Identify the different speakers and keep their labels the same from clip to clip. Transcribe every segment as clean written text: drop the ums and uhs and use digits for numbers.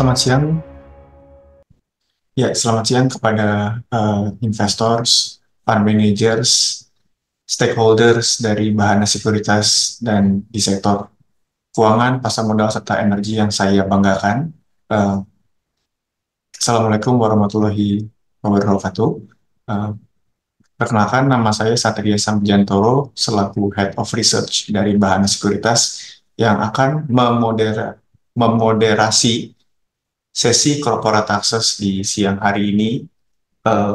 Speaker 1: Selamat siang. Ya, selamat siang kepada investors, fund managers, stakeholders dari Bahana Sekuritas dan di sektor keuangan, pasar modal, serta energi yang saya banggakan. Eh, Assalamualaikum warahmatullahi wabarakatuh. Eh, Perkenalkan, nama saya Satria Sambiantoro selaku Head of Research dari Bahana Sekuritas yang akan memoderasi sesi corporate access di siang hari ini eh,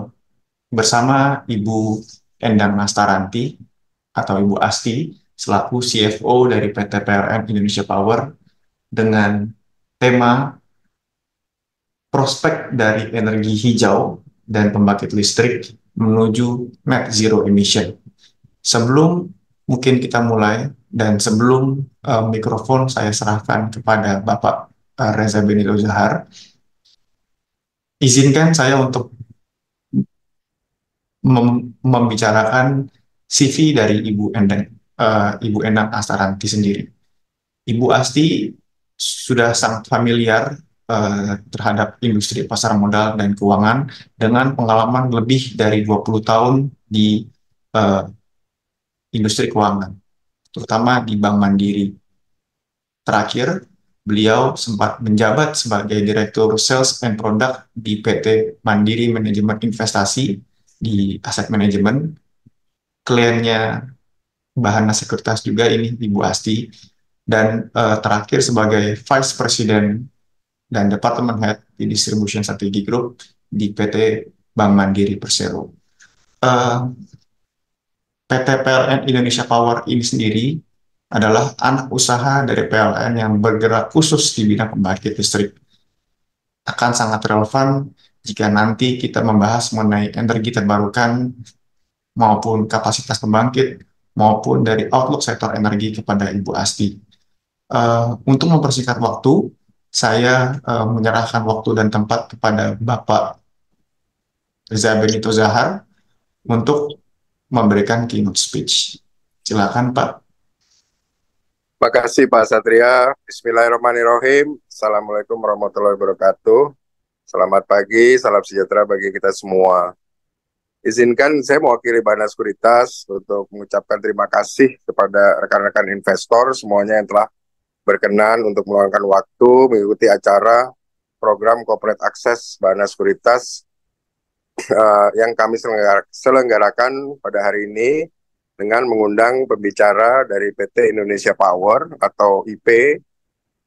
Speaker 1: bersama Ibu Endang Nastaranti atau Ibu Asti selaku CFO dari PT PLN Indonesia Power dengan tema prospek dari energi hijau dan pembangkit listrik menuju net zero emission. Sebelum mungkin kita mulai dan sebelum mikrofon saya serahkan kepada Bapak Reza Benito Zahar, izinkan saya untuk membicarakan CV dari Ibu Endang Astaranti sendiri. Ibu Asti sudah sangat familiar terhadap industri pasar modal dan keuangan dengan pengalaman lebih dari 20 tahun di uh, industri keuangan, terutama di Bank Mandiri. Terakhir, beliau sempat menjabat sebagai Direktur Sales and Product di PT Mandiri Manajemen Investasi di Aset Management. Kliennya Bahana Sekuritas juga ini Ibu Asti, dan terakhir sebagai Vice President dan Department Head di Distribution Strategy Group di PT Bank Mandiri Persero. PT PLN Indonesia Power ini sendiri adalah anak usaha dari PLN yang bergerak khusus di bidang pembangkit listrik. Akan sangat relevan jika nanti kita membahas mengenai energi terbarukan maupun kapasitas pembangkit maupun dari outlook sektor energi kepada Ibu Asti. Untuk mempersingkat waktu, saya menyerahkan waktu dan tempat kepada Bapak Reza Benito Zahar untuk memberikan keynote speech. Silakan, Pak.
Speaker 2: Terima kasih Pak Satria. Bismillahirrahmanirrahim. Assalamualaikum warahmatullahi wabarakatuh. Selamat pagi, salam sejahtera bagi kita semua. Izinkan saya mewakili Bahana Sekuritas untuk mengucapkan terima kasih kepada rekan-rekan investor semuanya yang telah berkenan untuk meluangkan waktu mengikuti acara program Corporate Access Bahana Sekuritas yang kami selenggarakan pada hari ini dengan mengundang pembicara dari PT Indonesia Power atau IP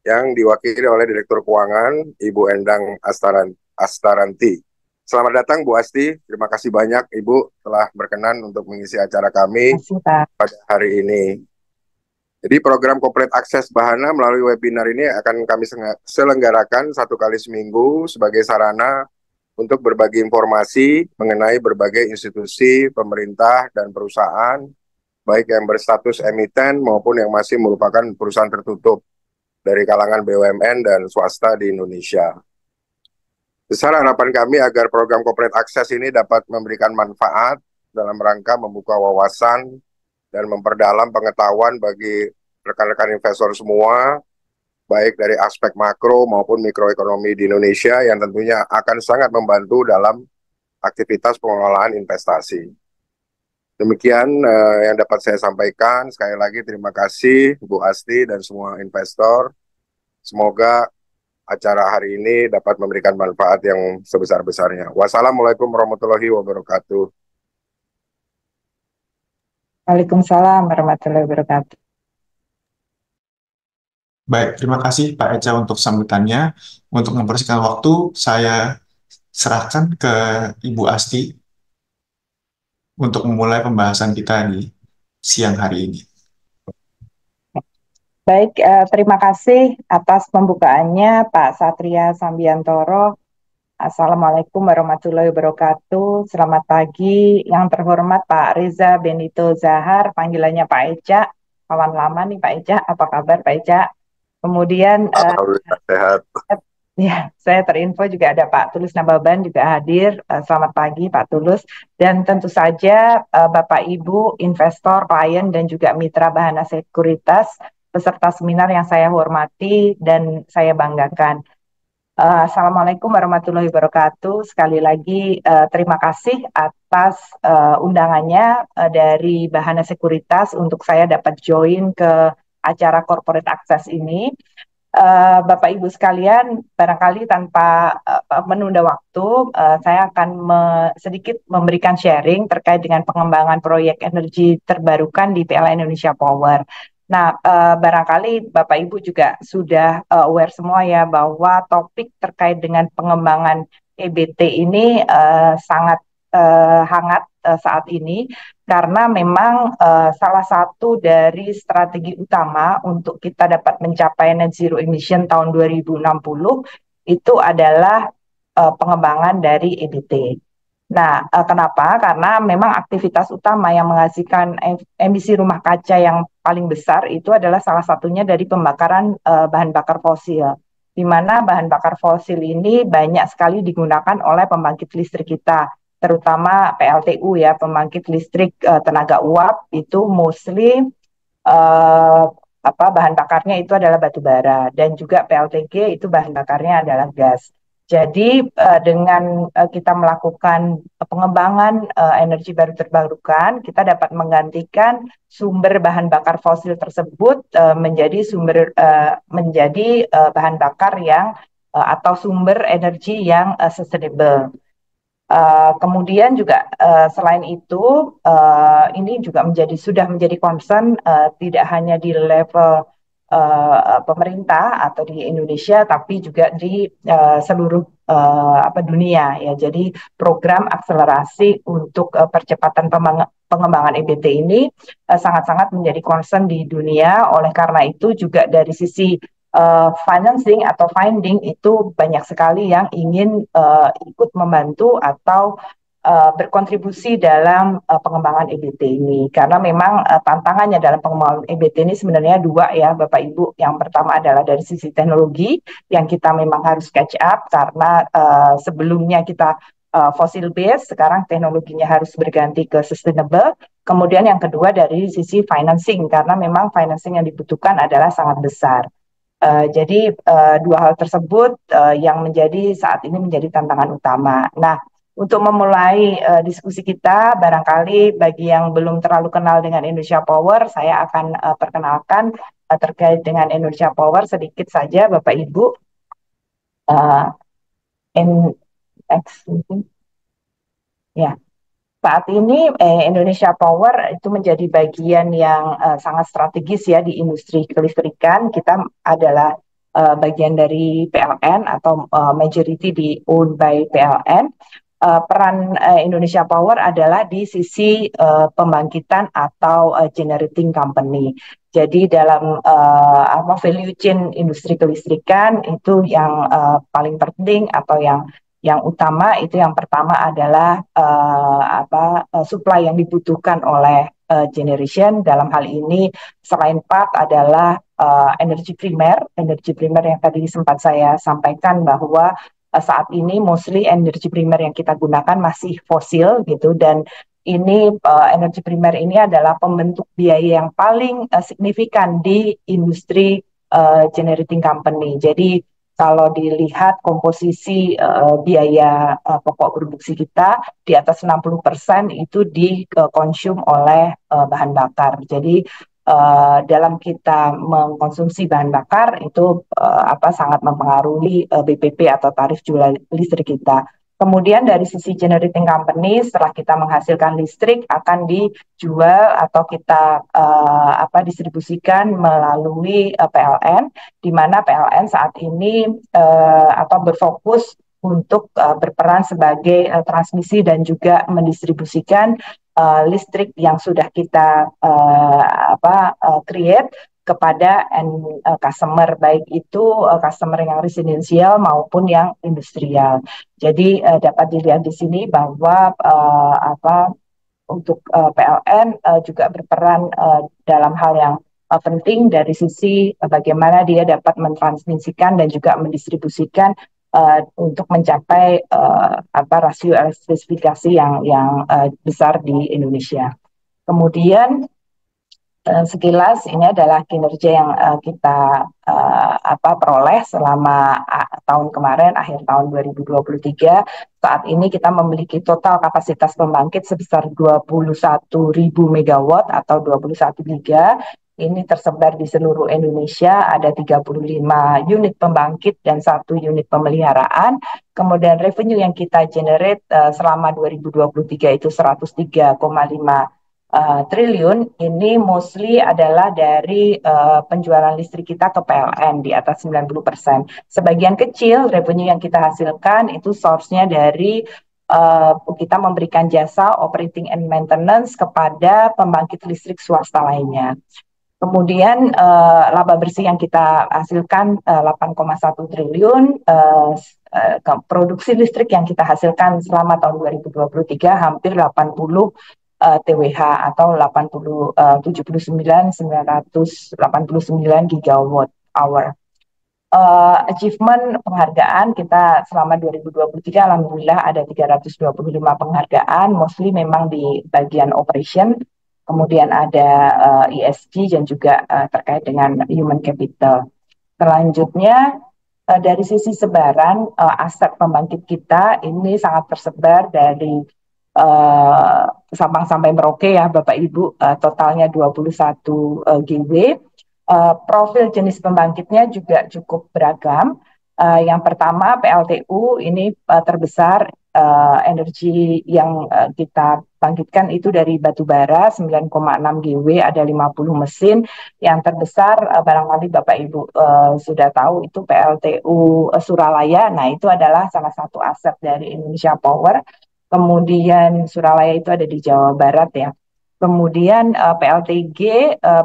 Speaker 2: yang diwakili oleh Direktur Keuangan Ibu Endang Astaranti. Selamat datang Bu Asti, terima kasih banyak Ibu telah berkenan untuk mengisi acara kami pada hari ini. Jadi program Corporate Access Bahana melalui webinar ini akan kami selenggarakan 1 kali seminggu sebagai sarana untuk berbagi informasi mengenai berbagai institusi, pemerintah, dan perusahaan baik yang berstatus emiten maupun yang masih merupakan perusahaan tertutup dari kalangan BUMN dan swasta di Indonesia. Besar harapan kami agar program Corporate Access ini dapat memberikan manfaat dalam rangka membuka wawasan dan memperdalam pengetahuan bagi rekan-rekan investor semua, baik dari aspek makro maupun mikroekonomi di Indonesia yang tentunya akan sangat membantu dalam aktivitas pengelolaan investasi. Demikian yang dapat saya sampaikan. Sekali lagi terima kasih Bu Asti dan semua investor. Semoga acara hari ini dapat memberikan manfaat yang sebesar-besarnya. Wassalamualaikum warahmatullahi wabarakatuh.
Speaker 3: Waalaikumsalam warahmatullahi wabarakatuh.
Speaker 1: Baik, terima kasih Pak Eca untuk sambutannya. Untuk mempersingkat waktu, saya serahkan ke Ibu Asti untuk memulai pembahasan kita di siang hari ini.
Speaker 3: Baik, terima kasih atas pembukaannya Pak Satria Sambiantoro. Assalamualaikum warahmatullahi wabarakatuh. Selamat pagi, yang terhormat Pak Reza Benito Zahar, panggilannya Pak Eca. Kawan lama nih Pak Eca, apa kabar Pak Eca? Kemudian
Speaker 2: Alhamdulillah sehat.
Speaker 3: ya, saya terinfo juga ada Pak Tulus Nababan juga hadir. Selamat pagi Pak Tulus. Dan tentu saja Bapak Ibu, investor, klien, dan juga mitra Bahana Sekuritas, peserta seminar yang saya hormati dan saya banggakan. Assalamualaikum warahmatullahi wabarakatuh. Sekali lagi terima kasih atas undangannya dari Bahana Sekuritas untuk saya dapat join ke acara Corporate Access ini. Bapak Ibu sekalian, barangkali tanpa menunda waktu, saya akan sedikit memberikan sharing terkait dengan pengembangan proyek energi terbarukan di PLN Indonesia Power. Nah, barangkali Bapak Ibu juga sudah aware semua ya bahwa topik terkait dengan pengembangan EBT ini sangat hangat saat ini karena memang salah satu dari strategi utama untuk kita dapat mencapai net zero emission tahun 2060 itu adalah pengembangan dari EBT. Nah, kenapa? Karena memang aktivitas utama yang menghasilkan emisi rumah kaca yang paling besar itu adalah salah satunya dari pembakaran bahan bakar fosil, di mana bahan bakar fosil ini banyak sekali digunakan oleh pembangkit listrik kita, terutama PLTU ya, pembangkit listrik tenaga uap itu mostly eh, bahan bakarnya itu adalah batu bara dan juga PLTG itu bahan bakarnya adalah gas. Jadi dengan kita melakukan pengembangan energi baru terbarukan, kita dapat menggantikan sumber bahan bakar fosil tersebut menjadi bahan bakar yang atau sumber energi yang sustainable. Kemudian juga selain itu ini juga sudah menjadi concern tidak hanya di level pemerintah atau di Indonesia tapi juga di seluruh dunia ya. Jadi program akselerasi untuk percepatan pengembangan EBT ini sangat-sangat menjadi concern di dunia. Oleh karena itu juga dari sisi financing atau funding itu banyak sekali yang ingin ikut membantu atau berkontribusi dalam pengembangan EBT ini karena memang tantangannya dalam pengembangan EBT ini sebenarnya dua ya Bapak Ibu. Yang pertama adalah dari sisi teknologi yang kita memang harus catch up karena sebelumnya kita fossil based, sekarang teknologinya harus berganti ke sustainable. Kemudian yang kedua dari sisi financing karena memang financing yang dibutuhkan adalah sangat besar. Jadi dua hal tersebut yang saat ini menjadi tantangan utama. Nah, untuk memulai diskusi kita, barangkali bagi yang belum terlalu kenal dengan Indonesia Power, saya akan perkenalkan terkait dengan Indonesia Power sedikit saja, Bapak Ibu. Next, ya. Saat ini Indonesia Power itu menjadi bagian yang sangat strategis ya di industri kelistrikan. Kita adalah bagian dari PLN atau majority di owned by PLN. Peran Indonesia Power adalah di sisi pembangkitan atau generating company. Jadi dalam value chain industri kelistrikan itu yang paling penting atau yang utama itu yang pertama adalah supply yang dibutuhkan oleh generation. Dalam hal ini selain part adalah energi primer yang tadi sempat saya sampaikan bahwa saat ini mostly energi primer yang kita gunakan masih fosil gitu dan ini energi primer ini adalah pembentuk biaya yang paling signifikan di industri generating company. Jadi kalau dilihat komposisi biaya pokok produksi kita di atas 60% itu dikonsum oleh bahan bakar. Jadi dalam kita mengkonsumsi bahan bakar itu sangat mempengaruhi BPP atau tarif jual listrik kita. Kemudian dari sisi generating company, setelah kita menghasilkan listrik akan dijual atau kita distribusikan melalui PLN, di mana PLN saat ini berfokus untuk berperan sebagai transmisi dan juga mendistribusikan listrik yang sudah kita create kepada customer, baik itu customer yang residensial maupun yang industrial. Jadi dapat dilihat di sini bahwa untuk PLN juga berperan dalam hal yang penting dari sisi bagaimana dia dapat mentransmisikan dan juga mendistribusikan untuk mencapai rasio elektrifikasi yang besar di Indonesia. Kemudian Sekilas ini adalah kinerja yang kita peroleh selama tahun kemarin, akhir tahun 2023. Saat ini kita memiliki total kapasitas pembangkit sebesar 21.000 megawatt atau 21 giga. Ini tersebar di seluruh Indonesia, ada 35 unit pembangkit dan 1 unit pemeliharaan. Kemudian revenue yang kita generate selama 2023 itu 103,5 triliun. Ini mostly adalah dari penjualan listrik kita ke PLN di atas 90%. Sebagian kecil revenue yang kita hasilkan itu source-nya dari kita memberikan jasa operating and maintenance kepada pembangkit listrik swasta lainnya. Kemudian laba bersih yang kita hasilkan 8,1 triliun, produksi listrik yang kita hasilkan selama tahun 2023 hampir 80 TWh atau 79.989 gigawatt hour. Achievement penghargaan kita selama 2023 alhamdulillah ada 325 penghargaan, mostly memang di bagian operation, kemudian ada ESG dan juga terkait dengan human capital. Selanjutnya dari sisi sebaran aset pembangkit kita ini sangat tersebar dari Sabang sampai Merauke ya Bapak Ibu, totalnya 21 GW. Profil jenis pembangkitnya juga cukup beragam. Yang pertama PLTU ini terbesar, energi yang kita bangkitkan itu dari batu bara 9,6 GW, ada 50 mesin. Yang terbesar barangkali Bapak Ibu sudah tahu itu PLTU Suralaya. Nah itu adalah salah satu aset dari Indonesia Power. Kemudian Suralaya itu ada di Jawa Barat ya. Kemudian PLTG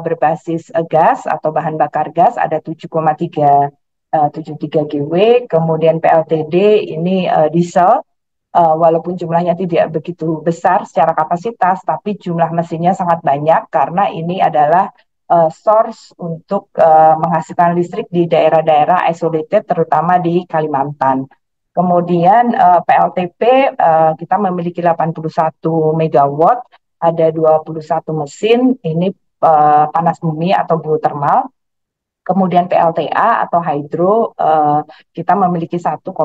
Speaker 3: berbasis gas atau bahan bakar gas ada 7,73 GW. Kemudian PLTD ini diesel, walaupun jumlahnya tidak begitu besar secara kapasitas, tapi jumlah mesinnya sangat banyak karena ini adalah source untuk menghasilkan listrik di daerah-daerah isolated, terutama di Kalimantan. Kemudian PLTP kita memiliki 81 megawatt, ada 21 mesin, ini panas bumi atau geothermal. Kemudian PLTA atau hydro kita memiliki 1,65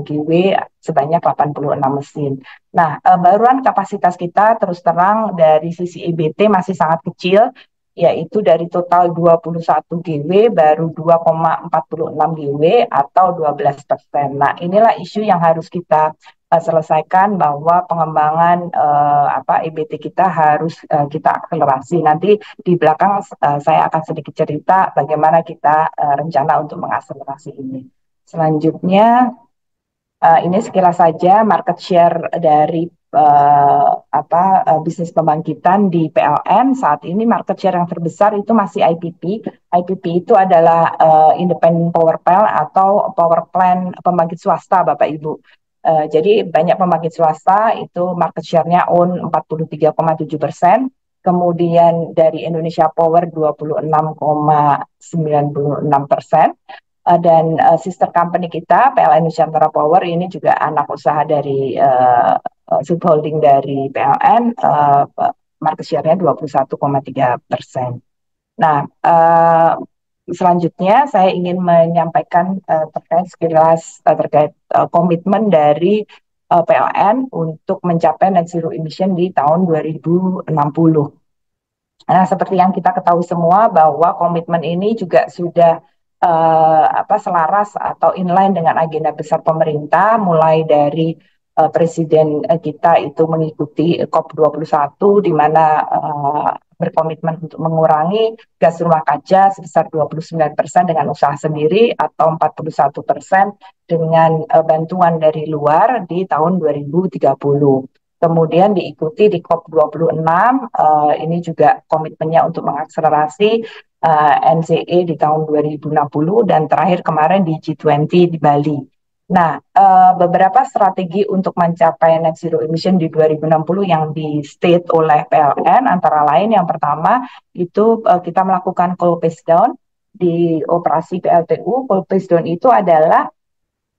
Speaker 3: GW sebanyak 86 mesin. Nah, baruan kapasitas kita terus terang dari sisi EBT masih sangat kecil, yaitu dari total 21 GW baru 2,46 GW atau 12%. Nah, inilah isu yang harus kita selesaikan, bahwa pengembangan EBT kita harus kita akselerasi. Nanti di belakang saya akan sedikit cerita bagaimana kita rencana untuk mengakselerasi ini. Selanjutnya ini sekilas saja market share dari bisnis pembangkitan di PLN. Saat ini market share yang terbesar itu masih IPP. IPP itu adalah Independent Power Plant atau power plant pembangkit swasta Bapak Ibu. Jadi banyak pembangkit swasta itu market share-nya own 43,7%. Kemudian dari Indonesia Power 26,96%. Dan sister company kita PLN Nusantara Power ini juga anak usaha dari subholding dari PLN, market share-nya 21,3%. Nah, selanjutnya saya ingin menyampaikan terkait komitmen dari PLN untuk mencapai net zero emission di tahun 2060. Nah, seperti yang kita ketahui semua bahwa komitmen ini juga sudah selaras atau inline dengan agenda besar pemerintah, mulai dari Presiden kita itu mengikuti COP21 di mana berkomitmen untuk mengurangi gas rumah kaca sebesar 29% dengan usaha sendiri atau 41% dengan bantuan dari luar di tahun 2030. Kemudian diikuti di COP26, ini juga komitmennya untuk mengakselerasi NZE di tahun 2060, dan terakhir kemarin di G20 di Bali. Nah, beberapa strategi untuk mencapai net zero emission di 2060 yang di state oleh PLN, antara lain yang pertama itu kita melakukan coal phase down di operasi PLTU. Coal phase down itu adalah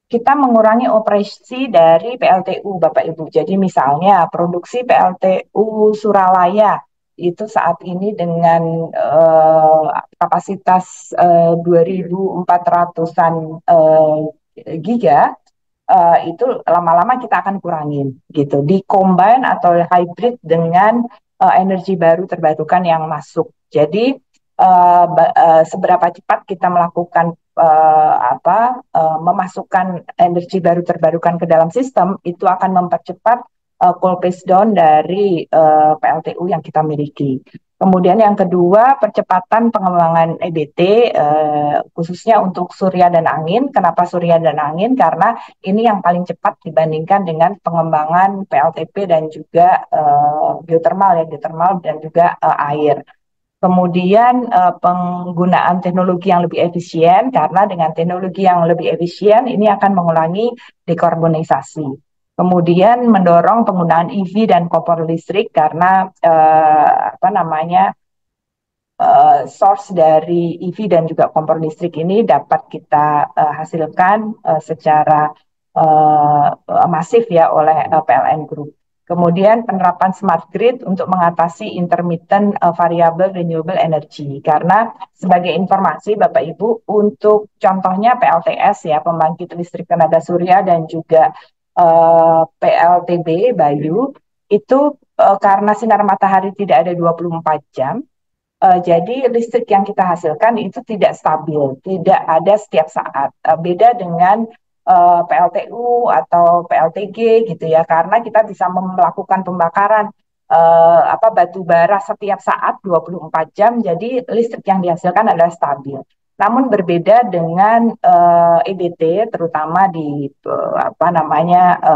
Speaker 3: kita mengurangi operasi dari PLTU Bapak Ibu. Jadi misalnya produksi PLTU Suralaya itu saat ini dengan kapasitas 2.400-an giga, itu lama-lama kita akan kurangin gitu. Di-combine atau hybrid dengan energi baru terbarukan yang masuk. Jadi seberapa cepat kita melakukan memasukkan energi baru terbarukan ke dalam sistem, itu akan mempercepat coal phase down dari PLTU yang kita miliki. Kemudian yang kedua, percepatan pengembangan EBT, khususnya untuk surya dan angin. Kenapa surya dan angin? Karena ini yang paling cepat dibandingkan dengan pengembangan PLTP dan juga geothermal dan juga air. Kemudian penggunaan teknologi yang lebih efisien, karena dengan teknologi yang lebih efisien ini akan mengurangi dekarbonisasi. Kemudian mendorong penggunaan EV dan kompor listrik karena source dari EV dan juga kompor listrik ini dapat kita hasilkan secara masif ya oleh PLN Group. Kemudian penerapan smart grid untuk mengatasi intermittent variable renewable energy. Karena sebagai informasi Bapak Ibu, untuk contohnya PLTS ya, pembangkit listrik tenaga surya dan juga PLTB Bayu, itu karena sinar matahari tidak ada 24 jam, jadi listrik yang kita hasilkan itu tidak stabil, tidak ada setiap saat. Beda dengan PLTU atau PLTG gitu ya, karena kita bisa melakukan pembakaran batu bara setiap saat 24 jam, jadi listrik yang dihasilkan adalah stabil. Namun berbeda dengan EBT, terutama di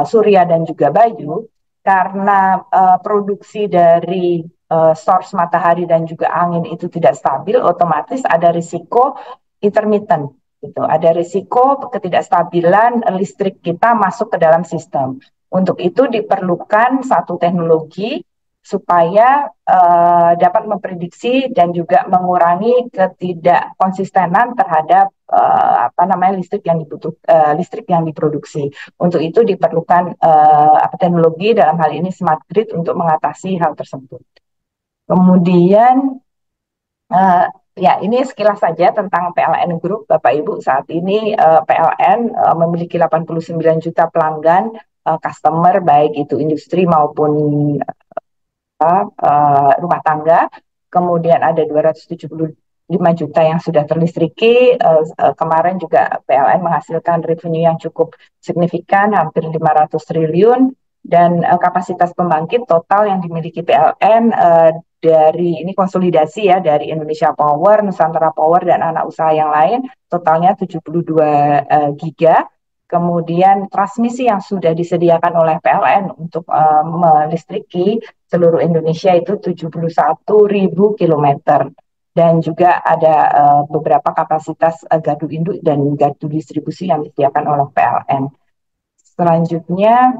Speaker 3: Surya dan juga Bayu, karena produksi dari source matahari dan juga angin itu tidak stabil, otomatis ada risiko intermittent. Gitu. Ada risiko ketidakstabilan listrik kita masuk ke dalam sistem. Untuk itu diperlukan satu teknologi supaya dapat memprediksi dan juga mengurangi ketidakkonsistenan terhadap listrik yang diproduksi. Untuk itu diperlukan teknologi, dalam hal ini smart grid, untuk mengatasi hal tersebut. Kemudian ya, ini sekilas saja tentang PLN Group, Bapak Ibu. Saat ini PLN memiliki 89 juta pelanggan, customer, baik itu industri maupun rumah tangga. Kemudian ada 275 juta yang sudah terlistriki. Kemarin juga PLN menghasilkan revenue yang cukup signifikan, hampir 500 triliun. Dan kapasitas pembangkit total yang dimiliki PLN dari ini konsolidasi ya, dari Indonesia Power, Nusantara Power, dan anak usaha yang lain, totalnya 72 giga. Kemudian transmisi yang sudah disediakan oleh PLN untuk melistriki seluruh Indonesia itu 71.000 kilometer. Dan juga ada beberapa kapasitas gardu induk dan gardu distribusi yang disediakan oleh PLN. Selanjutnya,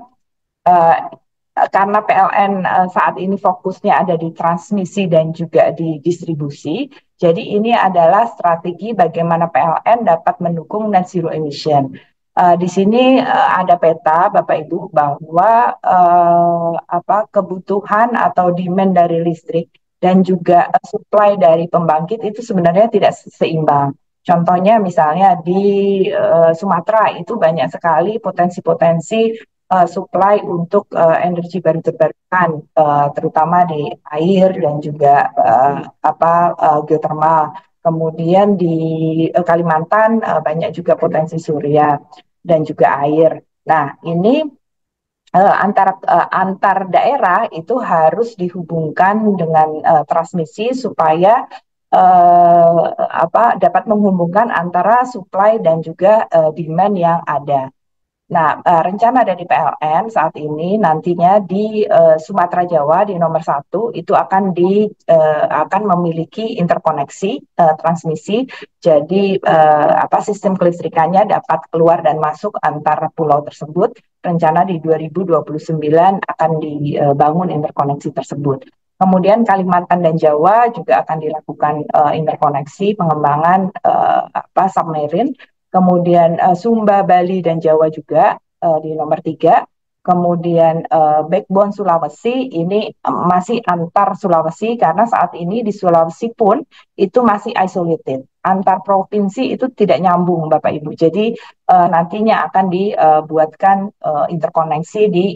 Speaker 3: karena PLN saat ini fokusnya ada di transmisi dan juga di distribusi, jadi ini adalah strategi bagaimana PLN dapat mendukung net zero emission. Di sini ada peta, Bapak Ibu, bahwa kebutuhan atau demand dari listrik dan juga supply dari pembangkit itu sebenarnya tidak seimbang. Contohnya misalnya di Sumatera itu banyak sekali potensi-potensi supply untuk energi baru terbarukan, terutama di air dan juga geothermal. Kemudian di Kalimantan banyak juga potensi surya dan juga air. Nah, ini antar daerah itu harus dihubungkan dengan transmisi supaya dapat menghubungkan antara supply dan juga demand yang ada. Nah, rencana dari PLN saat ini nantinya di Sumatera Jawa di nomor 1 itu akan memiliki interkoneksi transmisi. Jadi sistem kelistrikannya dapat keluar dan masuk antar pulau tersebut. Rencana di 2029 akan dibangun interkoneksi tersebut. Kemudian Kalimantan dan Jawa juga akan dilakukan interkoneksi pengembangan submarine. Kemudian Sumba, Bali, dan Jawa juga di nomor 3. Kemudian backbone Sulawesi ini masih antar Sulawesi karena saat ini di Sulawesi pun itu masih isolated. Antar provinsi itu tidak nyambung Bapak Ibu. Jadi nantinya akan dibuatkan interkoneksi di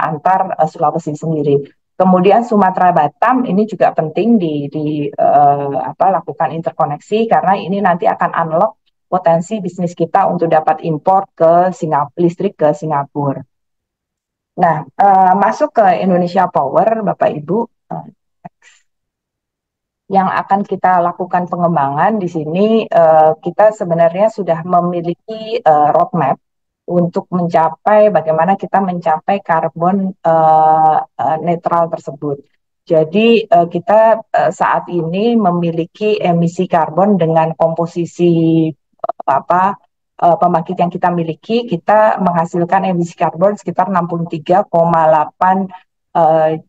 Speaker 3: antar Sulawesi sendiri. Kemudian Sumatera Batam ini juga penting lakukan interkoneksi karena ini nanti akan unlock potensi bisnis kita untuk dapat impor ke listrik ke Singapura. Nah, masuk ke Indonesia Power, Bapak Ibu, yang akan kita lakukan pengembangan di sini, kita sebenarnya sudah memiliki roadmap untuk mencapai bagaimana kita mencapai karbon netral tersebut. Jadi kita saat ini memiliki emisi karbon dengan komposisi pembangkit yang kita miliki, kita menghasilkan emisi karbon sekitar 63,8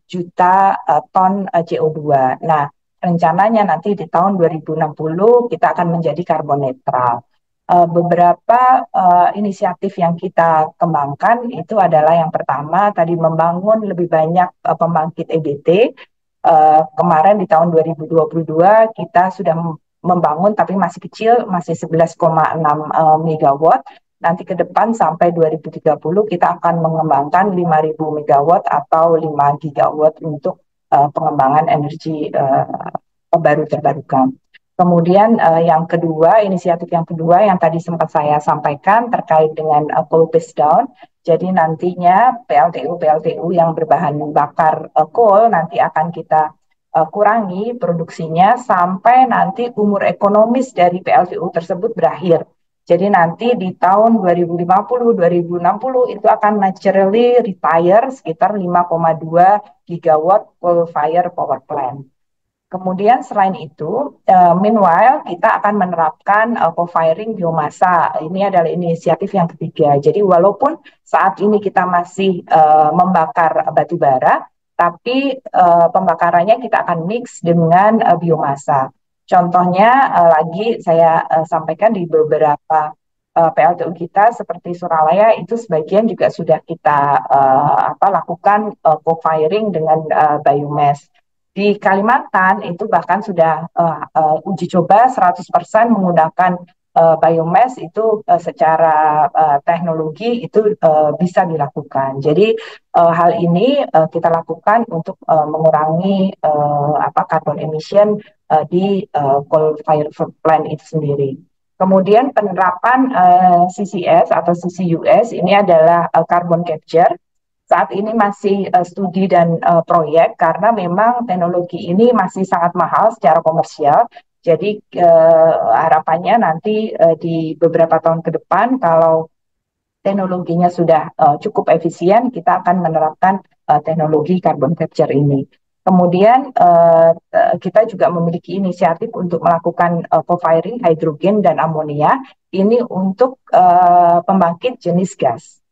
Speaker 3: juta ton CO2. Nah, rencananya nanti di tahun 2060 kita akan menjadi karbon netral. Beberapa inisiatif yang kita kembangkan itu adalah yang pertama tadi membangun lebih banyak pembangkit EBT. Kemarin di tahun 2022 kita sudah membangun tapi masih kecil, masih 11,6 megawatt. Nanti ke depan sampai 2030 kita akan mengembangkan 5.000 megawatt atau 5 gigawatt untuk pengembangan energi baru terbarukan. Kemudian yang kedua, inisiatif yang kedua yang tadi sempat saya sampaikan terkait dengan coal phase down. Jadi nantinya PLTU yang berbahan bakar coal nanti akan kita kurangi produksinya sampai nanti umur ekonomis dari PLTU tersebut berakhir. Jadi nanti di tahun 2050-2060 itu akan naturally retire sekitar 5,2 gigawatt coal fire power plant. Kemudian selain itu, meanwhile kita akan menerapkan co-firing biomasa. Ini adalah inisiatif yang ketiga. Jadi walaupun saat ini kita masih membakar batu bara, tapi pembakarannya kita akan mix dengan biomasa. Contohnya lagi saya sampaikan di beberapa PLTU kita seperti Suralaya itu sebagian juga sudah kita lakukan co-firing dengan biomass. Di Kalimantan itu bahkan sudah uji coba 100% menggunakan biomass itu secara teknologi itu bisa dilakukan. Jadi hal ini kita lakukan untuk mengurangi carbon emission di coal fire plant itu sendiri. Kemudian penerapan CCS atau CCUS ini adalah carbon capture. Saat ini masih studi dan proyek karena memang teknologi ini masih sangat mahal secara komersial. Jadi harapannya nanti di beberapa tahun ke depan kalau teknologinya sudah cukup efisien, kita akan menerapkan teknologi carbon capture ini. Kemudian kita juga memiliki inisiatif untuk melakukan co-firing hidrogen dan amonia. Ini untuk pembangkit jenis gas.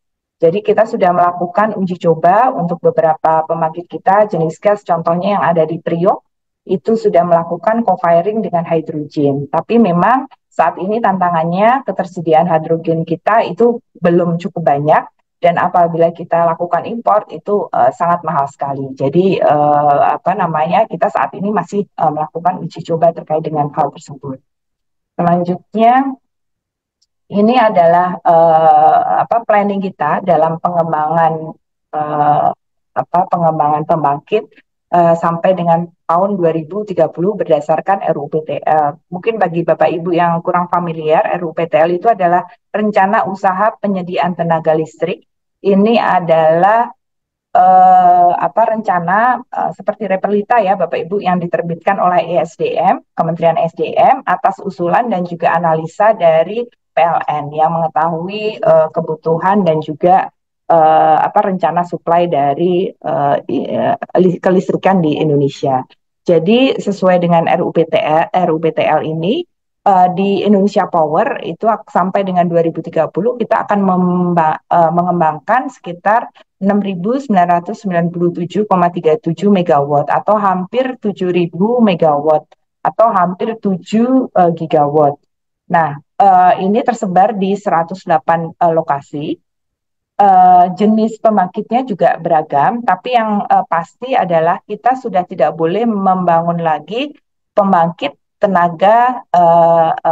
Speaker 3: Jadi kita sudah melakukan uji coba untuk beberapa pembangkit kita jenis gas, contohnya yang ada di Priok, itu sudah melakukan co-firing dengan hidrogen. Tapi memang saat ini tantangannya ketersediaan hidrogen kita itu belum cukup banyak, dan apabila kita lakukan import itu sangat mahal sekali. Jadi kita saat ini masih melakukan uji coba terkait dengan hal tersebut. Selanjutnya, ini adalah planning kita dalam pengembangan pembangkit sampai dengan tahun 2030 berdasarkan RUU-PTL. Mungkin bagi Bapak Ibu yang kurang familiar, RUU-PTL itu adalah rencana usaha penyediaan tenaga listrik. Ini adalah rencana seperti Repelita ya Bapak Ibu yang diterbitkan oleh ESDM, Kementerian SDM atas usulan dan juga analisa dari PLN yang mengetahui kebutuhan dan juga rencana supply dari kelistrikan di Indonesia. Jadi sesuai dengan RUU-PTL ini di Indonesia Power itu sampai dengan 2030 kita akan mengembangkan sekitar 6.997,37 megawatt atau hampir 7.000 megawatt atau hampir 7 gigawatt. Nah, ini tersebar di 108 lokasi. jenis pembangkitnya juga beragam, tapi yang pasti adalah kita sudah tidak boleh membangun lagi pembangkit tenaga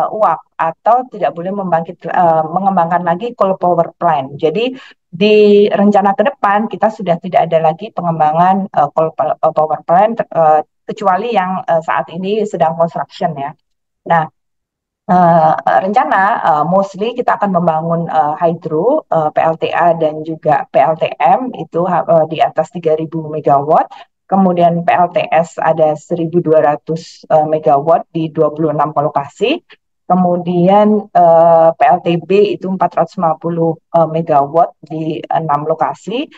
Speaker 3: uap atau tidak boleh mengembangkan lagi coal power plant. Jadi di rencana ke depan kita sudah tidak ada lagi pengembangan coal power plant kecuali yang saat ini sedang construction ya. Nah, rencana mostly kita akan membangun hydro, PLTA dan juga PLTM itu di atas 3.000 megawatt. Kemudian PLTS ada 1.200 megawatt di 26 lokasi. Kemudian PLTB itu 450 megawatt di 6 lokasi.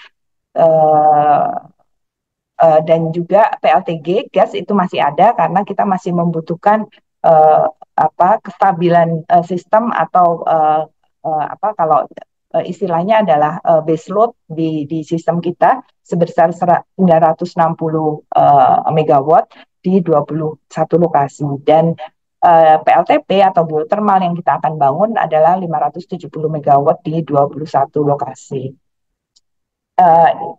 Speaker 3: Dan juga PLTG gas itu masih ada karena kita masih membutuhkan kestabilan sistem atau kalau istilahnya adalah base load di sistem kita sebesar 960 megawatt di 21 lokasi dan PLTP atau geothermal yang kita akan bangun adalah 570 megawatt di 21 lokasi.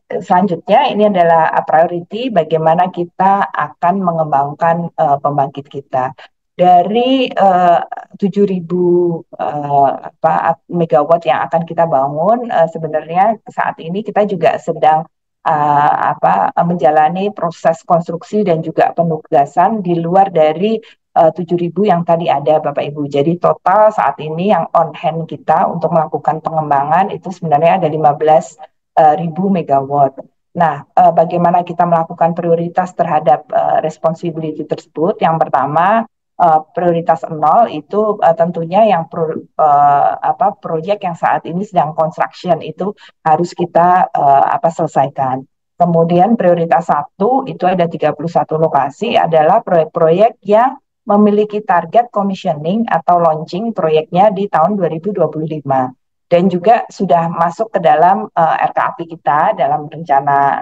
Speaker 3: Selanjutnya ini adalah priority bagaimana kita akan mengembangkan pembangkit kita. Dari 7.000 megawatt yang akan kita bangun, sebenarnya saat ini kita juga sedang menjalani proses konstruksi dan juga penugasan di luar dari 7.000 yang tadi ada Bapak Ibu. Jadi total saat ini yang on hand kita untuk melakukan pengembangan itu sebenarnya ada 15.000 megawatt. Nah, bagaimana kita melakukan prioritas terhadap responsibility tersebut? Yang pertama, prioritas 0 itu tentunya yang proyek yang saat ini sedang construction itu harus kita selesaikan. Kemudian prioritas 1 itu ada 31 lokasi adalah proyek-proyek yang memiliki target commissioning atau launching proyeknya di tahun 2025. Dan juga sudah masuk ke dalam RKAP kita dalam rencana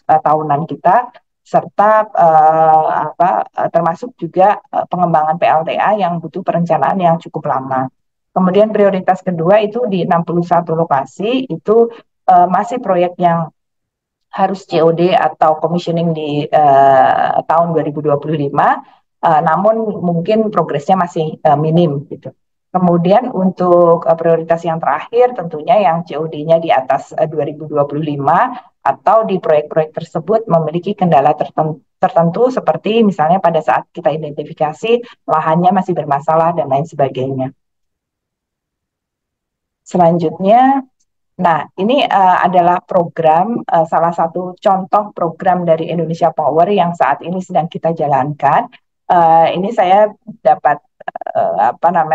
Speaker 3: tahunan kita serta termasuk juga pengembangan PLTA yang butuh perencanaan yang cukup lama. Kemudian prioritas kedua itu di 61 lokasi itu masih proyek yang harus COD atau commissioning di tahun 2025, namun mungkin progresnya masih minim gitu. Kemudian untuk prioritas yang terakhir tentunya yang COD-nya di atas 2025 atau di proyek-proyek tersebut memiliki kendala tertentu seperti misalnya pada saat kita identifikasi lahannya masih bermasalah dan lain sebagainya. Selanjutnya, nah ini adalah program, salah satu contoh program dari Indonesia Power yang saat ini sedang kita jalankan. Ini saya dapat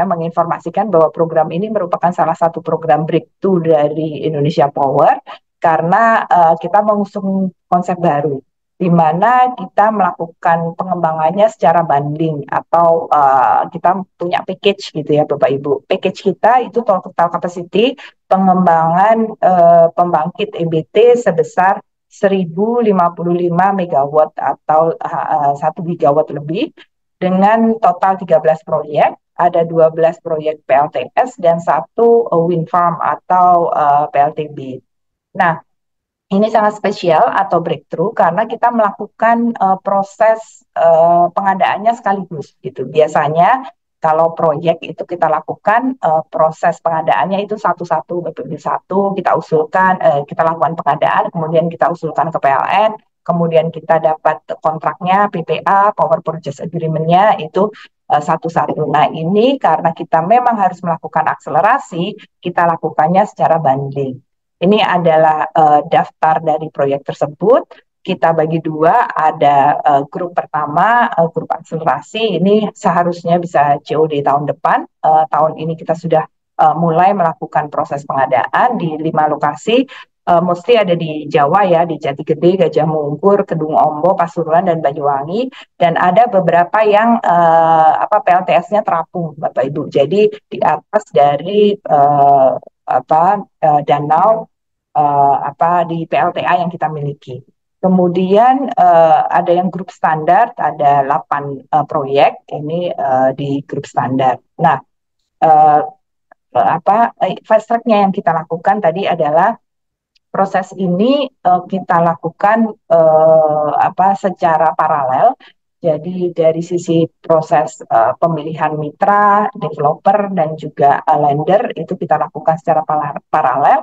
Speaker 3: menginformasikan bahwa program ini merupakan salah satu program breakthrough dari Indonesia Power karena kita mengusung konsep baru di mana kita melakukan pengembangannya secara bundling atau kita punya package gitu ya Bapak Ibu. Package kita itu total capacity pengembangan pembangkit EBT sebesar 1.055 megawatt atau 1 gigawatt lebih dengan total 13 proyek, ada 12 proyek PLTS dan 1 wind farm atau PLTB. Nah, ini sangat spesial atau breakthrough karena kita melakukan proses pengadaannya sekaligus gitu. Biasanya kalau proyek itu kita lakukan proses pengadaannya itu satu-satu, satu kita usulkan, kita lakukan pengadaan, kemudian kita usulkan ke PLN, kemudian kita dapat kontraknya, PPA, Power Purchase Agreement-nya itu satu-satu. Nah ini karena kita memang harus melakukan akselerasi, kita lakukannya secara bundling. Ini adalah daftar dari proyek tersebut. Kita bagi dua, ada grup pertama, grup akselerasi, ini seharusnya bisa COD tahun depan. Tahun ini kita sudah mulai melakukan proses pengadaan di 5 lokasi, mostly ada di Jawa ya, di Jati Gede, Gajah Mungkur, Kedung Ombo, Pasuruan, dan Banyuwangi. Dan ada beberapa yang PLTS-nya terapung, Bapak Ibu. Jadi di atas dari danau di PLTA yang kita miliki. Kemudian ada yang grup standar, ada 8 proyek ini di grup standar. Nah, fast track-nya yang kita lakukan tadi adalah proses ini kita lakukan secara paralel. Jadi dari sisi proses pemilihan mitra, developer dan juga lender itu kita lakukan secara paralel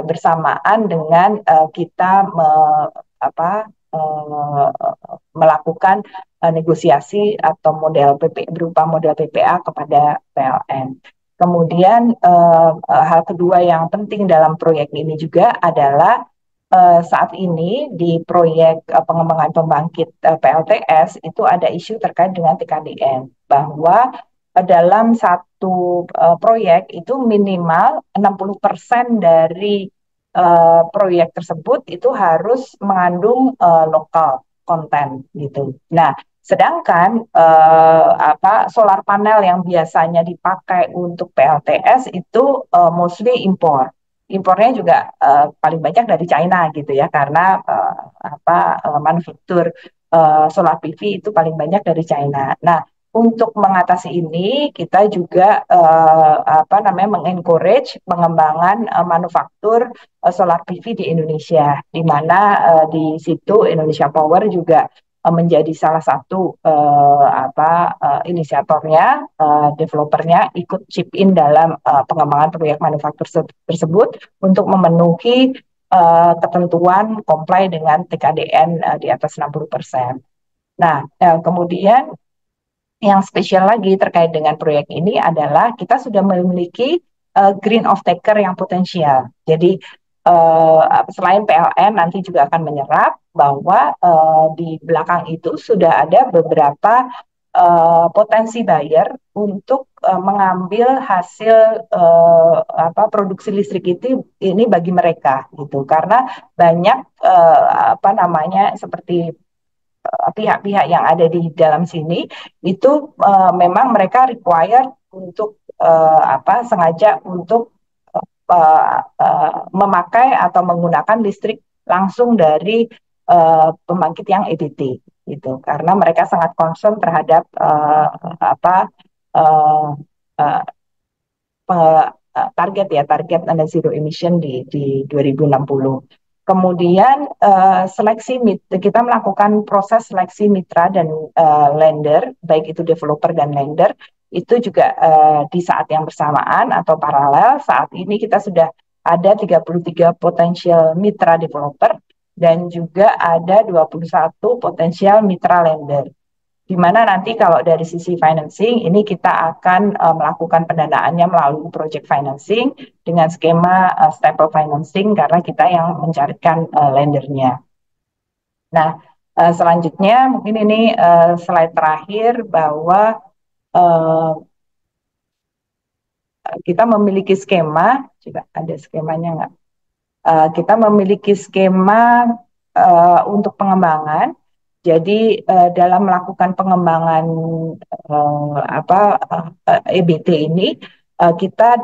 Speaker 3: bersamaan dengan kita apa, uh, melakukan negosiasi atau berupa model PPA kepada PLN. Kemudian hal kedua yang penting dalam proyek ini juga adalah saat ini di proyek pengembangan pembangkit PLTS itu ada isu terkait dengan TKDN bahwa dalam satu proyek itu minimal 60% dari proyek tersebut itu harus mengandung lokal konten gitu. Nah, sedangkan solar panel yang biasanya dipakai untuk PLTS itu mostly impor. Impornya juga paling banyak dari China gitu ya, karena manufaktur solar PV itu paling banyak dari China. Nah, untuk mengatasi ini kita juga mengencourage pengembangan manufaktur solar PV di Indonesia, di mana di situ Indonesia Power juga menjadi salah satu inisiatornya, developernya ikut chip in dalam pengembangan proyek manufaktur tersebut untuk memenuhi ketentuan comply dengan TKDN di atas 60%. Nah, kemudian yang spesial lagi terkait dengan proyek ini adalah kita sudah memiliki green off-taker yang potensial. Jadi selain PLN nanti juga akan menyerap bahwa di belakang itu sudah ada beberapa potensi buyer untuk mengambil hasil produksi listrik ini bagi mereka gitu, karena banyak seperti pihak-pihak yang ada di dalam sini itu memang mereka required untuk sengaja untuk memakai atau menggunakan listrik langsung dari pembangkit yang EBT gitu, karena mereka sangat concern terhadap target net zero emission di 2060. Kemudian kita melakukan proses seleksi mitra dan lender, baik itu developer dan lender, itu juga di saat yang bersamaan atau paralel. Saat ini kita sudah ada 33 potensial mitra developer dan juga ada 21 potensial mitra lender. Di mana nanti kalau dari sisi financing ini kita akan melakukan pendanaannya melalui project financing dengan skema stable financing karena kita yang mencarikan lendernya. Nah, selanjutnya mungkin ini slide terakhir bahwa kita memiliki skema, coba ada skemanya nggak? Kita memiliki skema untuk pengembangan. Jadi dalam melakukan pengembangan EBT ini kita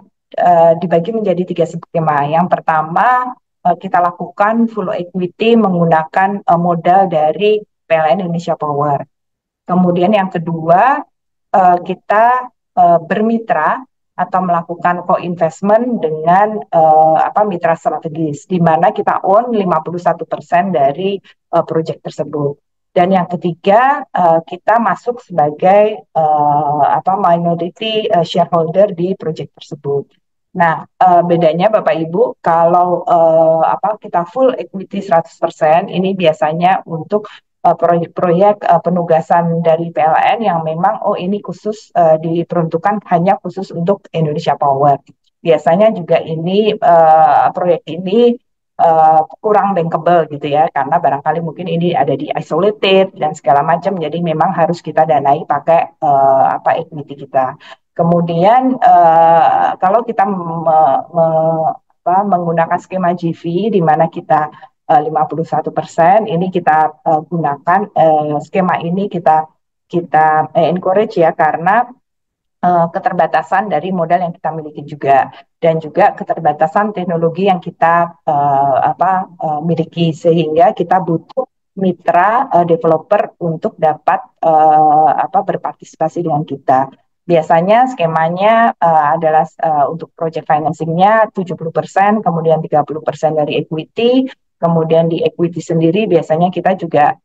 Speaker 3: dibagi menjadi 3 skema. Yang pertama kita lakukan full equity menggunakan modal dari PLN Indonesia Power. Kemudian yang kedua kita bermitra atau melakukan co-investment dengan mitra strategis, di mana kita own 51% dari proyek tersebut. Dan yang ketiga, kita masuk sebagai minority shareholder di proyek tersebut. Nah, bedanya Bapak Ibu, kalau kita full equity 100%, ini biasanya untuk proyek-proyek penugasan dari PLN yang memang ini khusus diperuntukkan hanya khusus untuk Indonesia Power. Biasanya juga ini proyek ini kurang bankable gitu ya, karena barangkali mungkin ini ada di isolated dan segala macam, jadi memang harus kita danai pakai equity kita. Kemudian kalau kita menggunakan skema GV di mana kita 51%, ini kita gunakan skema ini kita encourage ya, karena keterbatasan dari modal yang kita miliki juga, dan juga keterbatasan teknologi yang kita miliki, sehingga kita butuh mitra developer untuk dapat berpartisipasi dengan kita. Biasanya skemanya adalah untuk project financingnya 70%, kemudian 30% dari equity. Kemudian di equity sendiri biasanya kita juga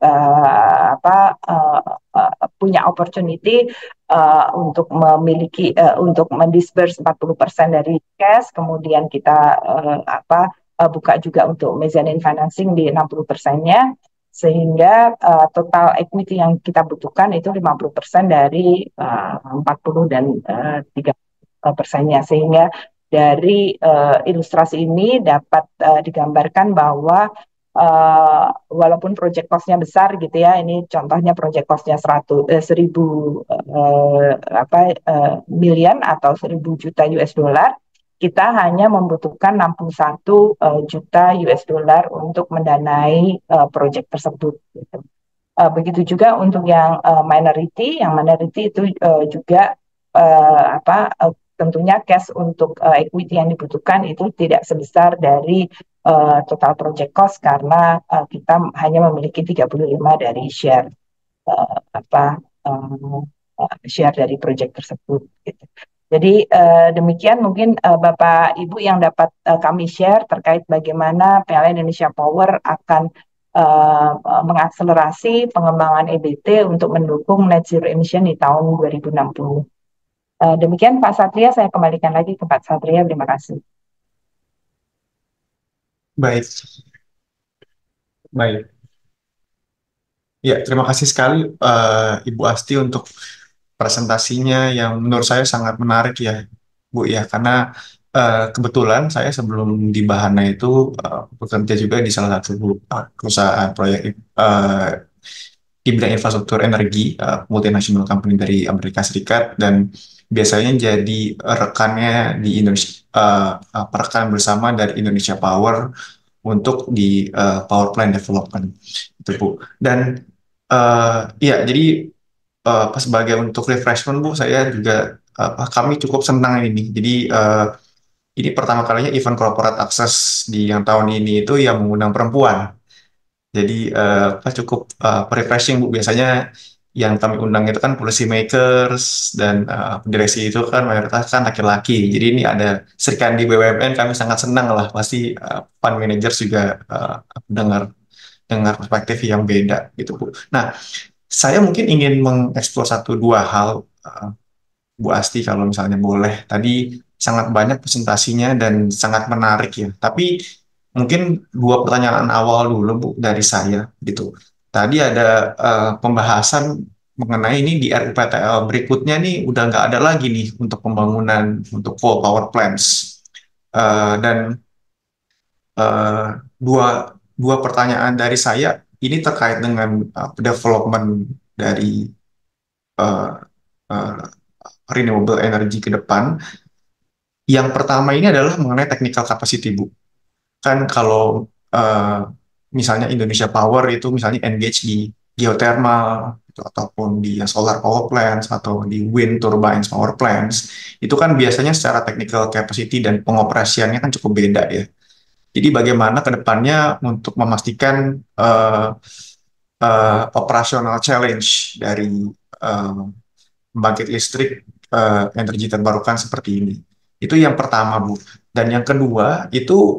Speaker 3: punya opportunity untuk memiliki untuk mendisburse 40% dari cash, kemudian kita buka juga untuk mezzanine financing di 60%-nya, sehingga total equity yang kita butuhkan itu 50% dari 40 dan 30%-nya, sehingga dari ilustrasi ini dapat digambarkan bahwa walaupun project cost-nya besar gitu ya, ini contohnya project cost-nya 1000 miliar atau 1000 juta US dollar, kita hanya membutuhkan 61 juta US dollar untuk mendanai project tersebut. Gitu. Begitu juga untuk yang minority itu juga tentunya cash untuk equity yang dibutuhkan itu tidak sebesar dari total project cost, karena kita hanya memiliki 35 dari share share dari project tersebut. Gitu. Jadi demikian mungkin Bapak Ibu yang dapat kami share terkait bagaimana PLN Indonesia Power akan mengakselerasi pengembangan EBT untuk mendukung net zero emission di tahun 2060. Demikian Pak Satria, saya kembalikan lagi ke Pak Satria. Terima kasih.
Speaker 1: Baik, baik. Ya, terima kasih sekali Ibu Asti untuk presentasinya yang menurut saya sangat menarik ya, Bu ya, karena kebetulan saya sebelum di Bahana itu bekerja juga di salah satu perusahaan proyek di bidang infrastruktur energi, multinational company dari Amerika Serikat, dan biasanya jadi rekannya di Indonesia, perekan bersama dari Indonesia Power untuk di power plant development itu Bu. Dan ya jadi sebagai untuk refreshment Bu, saya juga kami cukup senang ini. Jadi ini pertama kalinya event corporate access di yang tahun ini itu yang mengundang perempuan. Jadi cukup refreshing Bu. Biasanya yang kami undang itu kan policy makers dan direksi itu kan mayoritas kan laki-laki. Jadi ini ada Sri Kandi BUMN, kami sangat senang lah. Pasti fund manager juga dengar dengar perspektif yang beda gitu Bu. Nah, saya mungkin ingin mengeksplor satu dua hal Bu Asti kalau misalnya boleh. Tadi sangat banyak presentasinya dan sangat menarik ya. Tapi mungkin dua pertanyaan awal dulu Bu dari saya gitu. Tadi ada pembahasan mengenai ini di RUPTL berikutnya nih udah nggak ada lagi nih untuk pembangunan untuk coal power plants. Dan uh, dua dua pertanyaan dari saya ini terkait dengan development dari uh, uh, renewable energy ke depan. Yang pertama ini adalah mengenai technical capacity, Bu. Kan kalau misalnya Indonesia Power itu misalnya engage di geothermal gitu, ataupun di solar power plants atau di wind turbines power plants, itu kan biasanya secara technical capacity dan pengoperasiannya kan cukup beda ya. Jadi bagaimana ke depannya untuk memastikan operational challenge dari pembangkit listrik energi terbarukan seperti ini. Itu yang pertama, Bu. Dan yang kedua itu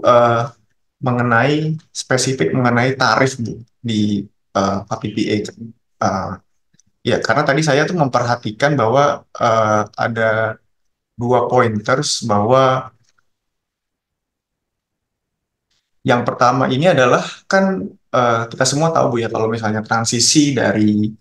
Speaker 1: mengenai spesifik mengenai tarif, Bu, di PPA. Ya, karena tadi saya tuh memperhatikan bahwa ada dua pointers bahwa yang pertama ini adalah kan kita semua tahu Bu ya kalau misalnya transisi dari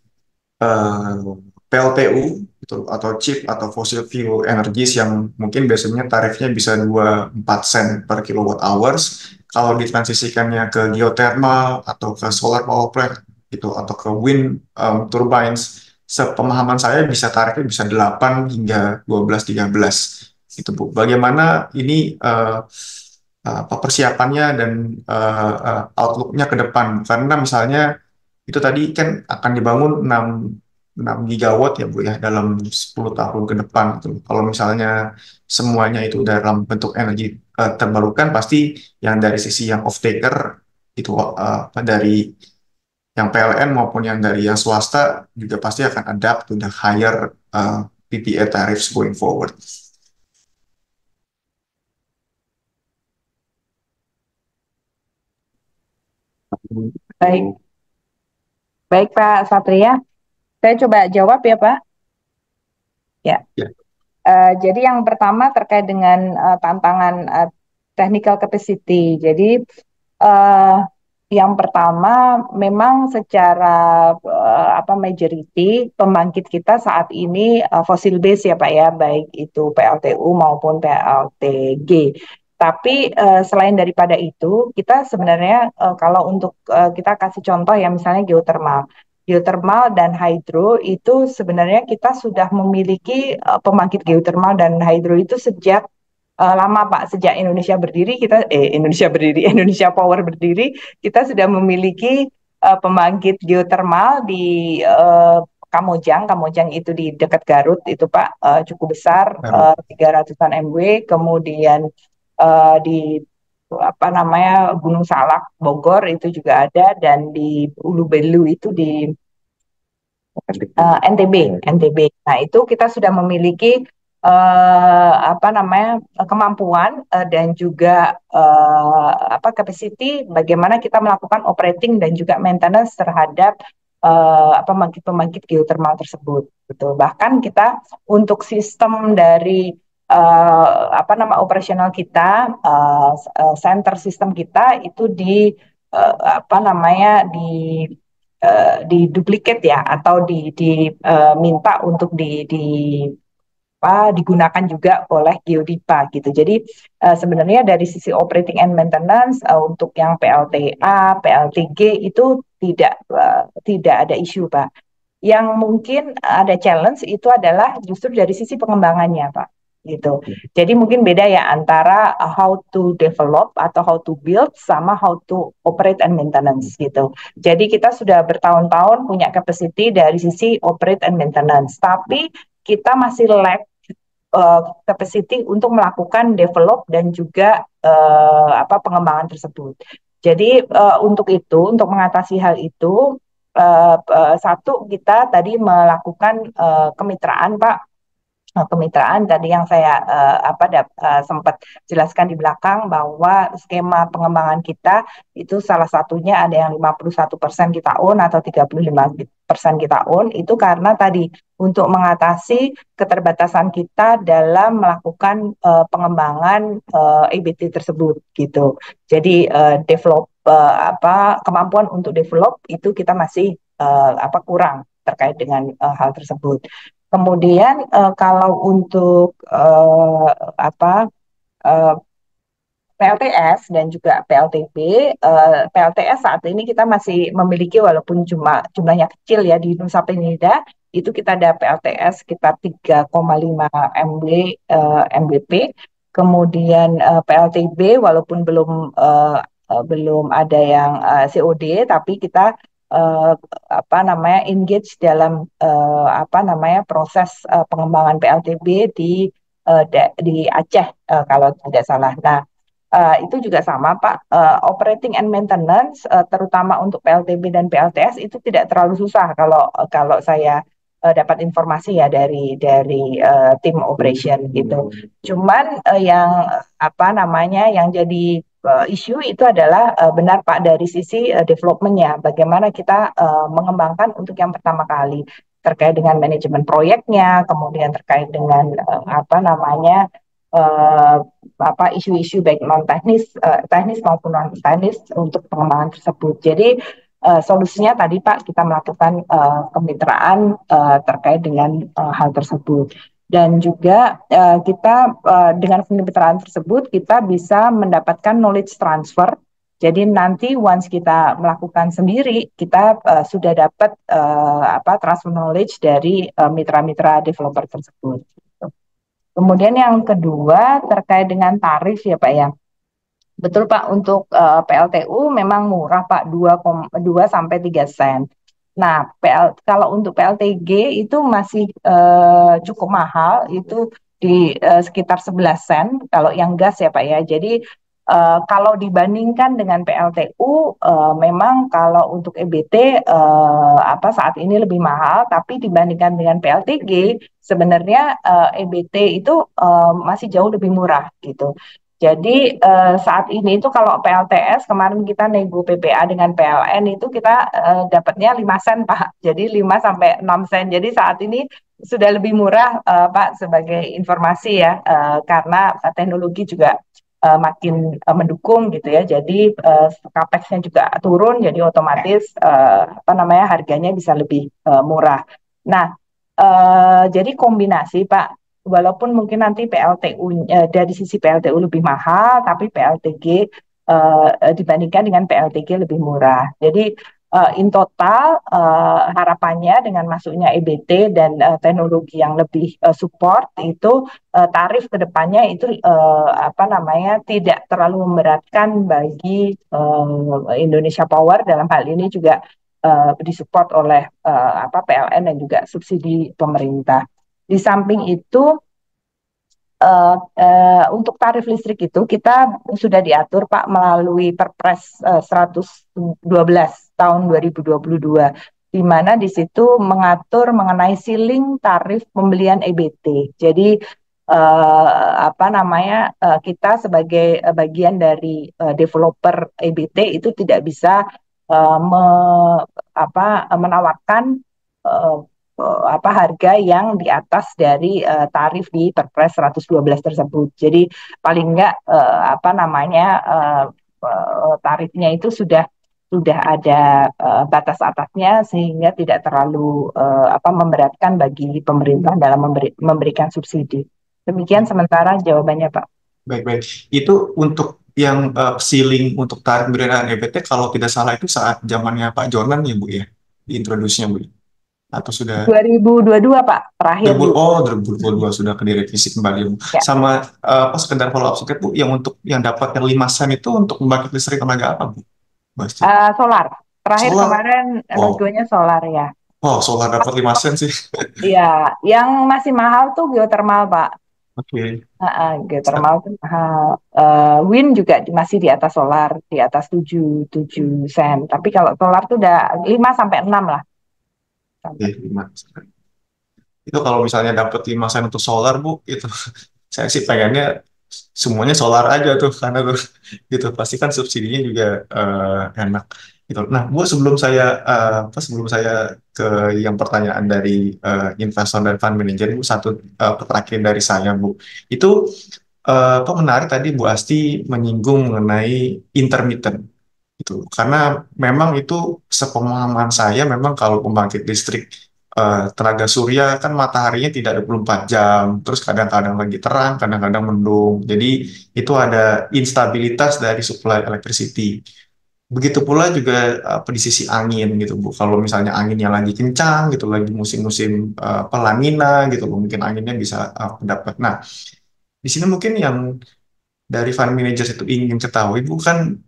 Speaker 1: PLTU gitu, atau chip atau fossil fuel energies yang mungkin biasanya tarifnya bisa 24 sen per kilowatt hours, kalau ditransisikannya ke geothermal atau ke solar power plant gitu atau ke wind turbines, sepemahaman saya bisa tarifnya bisa 8 hingga 12-13 gitu Bu. Bagaimana ini persiapannya dan outlook-nya ke depan, karena misalnya itu tadi kan akan dibangun 6 gigawatt ya Bu ya dalam 10 tahun ke depan gitu. Kalau misalnya semuanya itu dalam bentuk energi terbarukan, pasti yang dari sisi yang off-taker itu dari yang PLN maupun yang dari yang swasta juga pasti akan adapt to the higher PPA tariffs going forward?
Speaker 3: Baik, baik Pak Satria. Saya coba jawab ya Pak. Ya.
Speaker 1: Ya.
Speaker 3: Jadi yang pertama terkait dengan tantangan technical capacity. Jadi uh, yang pertama memang secara majority pembangkit kita saat ini fosil base ya Pak ya, baik itu PLTU maupun PLTG. Tapi selain daripada itu, kita sebenarnya kalau untuk kita kasih contoh ya misalnya geothermal. Geothermal dan hydro itu sebenarnya kita sudah memiliki pembangkit geothermal dan hydro itu sejak lama Pak, sejak Indonesia berdiri Indonesia Power berdiri, kita sudah memiliki pembangkit geotermal di Kamojang. Kamojang itu di dekat Garut itu Pak, cukup besar, 300-an MW. Kemudian di Gunung Salak Bogor itu juga ada, dan di Ulu Belu itu di NTB. Nah, itu kita sudah memiliki kemampuan dan juga capacity bagaimana kita melakukan operating dan juga maintenance terhadap pembangkit-pembangkit geothermal tersebut. Gitu. Bahkan kita untuk sistem dari operasional kita, center sistem kita itu di diduplikat ya, atau diminta untuk digunakan juga oleh Geodipa gitu. Jadi sebenarnya dari sisi operating and maintenance untuk yang PLTA, PLTG itu tidak ada isu Pak. Yang mungkin ada challenge itu adalah justru dari sisi pengembangannya Pak. Gitu. Jadi mungkin beda ya antara how to develop atau how to build sama how to operate and maintenance gitu. Jadi kita sudah bertahun-tahun punya capacity dari sisi operate and maintenance, tapi kita masih lack capacity untuk melakukan develop dan juga pengembangan tersebut. Jadi untuk mengatasi hal itu, satu kita tadi melakukan kemitraan Pak. Kemitraan tadi yang saya sempat jelaskan di belakang, bahwa skema pengembangan kita itu salah satunya ada yang 51% kita own atau 35% kita own, itu karena tadi untuk mengatasi keterbatasan kita dalam melakukan pengembangan EBT tersebut gitu. Jadi kemampuan untuk develop itu kita masih kurang terkait dengan hal tersebut. Kemudian kalau untuk PLTS dan juga PLTB, PLTS saat ini kita masih memiliki, walaupun jumlahnya kecil ya, di Nusa Penida itu kita ada PLTS sekitar 3,5 MWP. Kemudian PLTB walaupun belum ada yang COD, tapi kita engage dalam proses pengembangan PLTB di Aceh kalau tidak salah. Nah, itu juga sama Pak, operating and maintenance terutama untuk PLTB dan PLTS itu tidak terlalu susah kalau saya dapat informasi ya dari tim operation gitu. Cuman yang jadi isu itu adalah benar Pak dari sisi development-nya, bagaimana kita mengembangkan untuk yang pertama kali terkait dengan manajemen proyeknya, kemudian terkait dengan isu-isu baik non teknis maupun non teknis untuk pengembangan tersebut. Jadi solusinya tadi Pak, kita melakukan kemitraan terkait dengan hal tersebut. Dan juga kita dengan kemitraan tersebut kita bisa mendapatkan knowledge transfer. Jadi nanti once kita melakukan sendiri, kita sudah dapat transfer knowledge dari mitra-mitra developer tersebut. Kemudian yang kedua terkait dengan tarif ya Pak ya. Betul Pak, untuk PLTU memang murah Pak, 2 sampai 3 sen. Nah, kalau untuk PLTG itu masih cukup mahal, itu di sekitar 11 sen kalau yang gas ya Pak ya. Jadi Kalau dibandingkan dengan PLTU, memang kalau untuk EBT saat ini lebih mahal, tapi dibandingkan dengan PLTG sebenarnya EBT itu masih jauh lebih murah gitu. Jadi saat ini itu kalau PLTS kemarin kita nego PPA dengan PLN itu kita dapatnya 5 sen Pak. Jadi 5 sampai 6 sen. Jadi saat ini sudah lebih murah Pak, sebagai informasi ya, karena teknologi juga makin mendukung gitu ya. Jadi capex-nya juga turun, jadi otomatis harganya bisa lebih murah. Nah, jadi kombinasi Pak, walaupun mungkin nanti PLTU dari sisi PLTU lebih mahal, tapi PLTG dibandingkan dengan PLTG lebih murah. Jadi in total harapannya dengan masuknya EBT dan teknologi yang lebih support itu tarif kedepannya itu tidak terlalu memberatkan bagi Indonesia Power, dalam hal ini juga disupport oleh PLN dan juga subsidi pemerintah. Di samping itu untuk tarif listrik itu kita sudah diatur Pak melalui Perpres 112 tahun 2022, di mana di situ mengatur mengenai ceiling tarif pembelian EBT. Jadi kita sebagai bagian dari developer EBT itu tidak bisa menawarkan harga yang di atas dari tarif di Perpres 112 tersebut. Jadi paling enggak tarifnya itu sudah ada batas atasnya, sehingga tidak terlalu memberatkan bagi pemerintah dalam memberikan subsidi. Demikian sementara jawabannya Pak.
Speaker 1: Baik-baik. Itu untuk yang ceiling untuk tarif pemberian EBT, kalau tidak salah itu saat zamannya Pak Jonan ya Bu ya, diintroduksinya Bu. Atau sudah
Speaker 3: 2022 Pak, terakhir di
Speaker 1: 2022 sudah direvisi kembali Bu.
Speaker 3: ya.
Speaker 1: Sama sekedar follow up sedikit Bu, yang untuk yang dapat yang 5 sen itu untuk membangkit listrik tenaga apa Bu?
Speaker 3: Solar. Terakhir
Speaker 1: Solar.
Speaker 3: kemarin negonya solar ya.
Speaker 1: Oh, solar dapat 5 sen sih.
Speaker 3: Iya, yang masih mahal tuh geothermal Pak.
Speaker 1: Oke.
Speaker 3: Geothermal itu mahal. Wind juga masih di atas solar, di atas 7 sen. Tapi kalau solar tuh udah 5 sampai 6 lah.
Speaker 1: Oke, 5. Itu kalau misalnya dapat 5 sen untuk solar Bu, itu saya sih pengennya semuanya solar aja tuh, karena tuh gitu pasti kan subsidinya juga enak gitu. Nah, Bu, sebelum saya ke yang pertanyaan dari investor dan fund manager, Bu, satu terakhir dari saya, Bu. Itu menarik tadi Bu Asti menyinggung mengenai intermittent gitu. Karena memang itu sepemahaman saya, memang kalau pembangkit listrik tenaga surya kan mataharinya tidak 24 jam, terus kadang-kadang lagi terang, kadang-kadang mendung. Jadi itu ada instabilitas dari supply electricity. Begitu pula juga di sisi angin gitu Bu. Kalau misalnya anginnya lagi kencang gitu, lagi musim-musim La Nina gitu, mungkin anginnya bisa dapat. Nah, di sini mungkin yang dari fund managers itu ingin ketahui bukan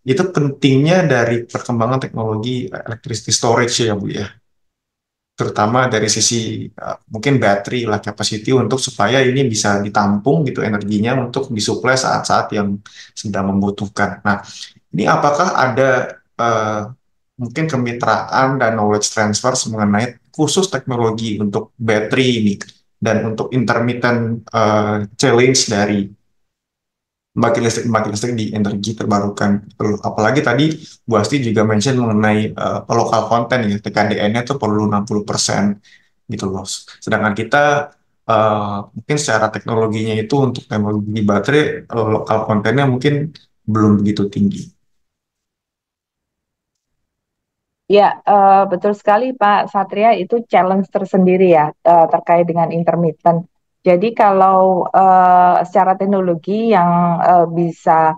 Speaker 1: itu pentingnya dari perkembangan teknologi electricity storage ya Bu ya, terutama dari sisi mungkin battery lah capacity untuk supaya ini bisa ditampung gitu energinya untuk disuplai saat-saat yang sedang membutuhkan. Nah, ini apakah ada mungkin kemitraan dan knowledge transfer mengenai khusus teknologi untuk battery ini dan untuk intermittent challenge dari pembangkit listrik di energi terbarukan. Apalagi tadi Bu Asti juga mention mengenai lokal konten ya, TKDN-nya itu perlu 60% gitu loh. Sedangkan kita mungkin secara teknologinya itu untuk teknologi baterai lokal kontennya mungkin belum begitu tinggi.
Speaker 3: Ya, betul sekali Pak Satria, itu challenge tersendiri ya terkait dengan intermittent. Jadi kalau secara teknologi yang bisa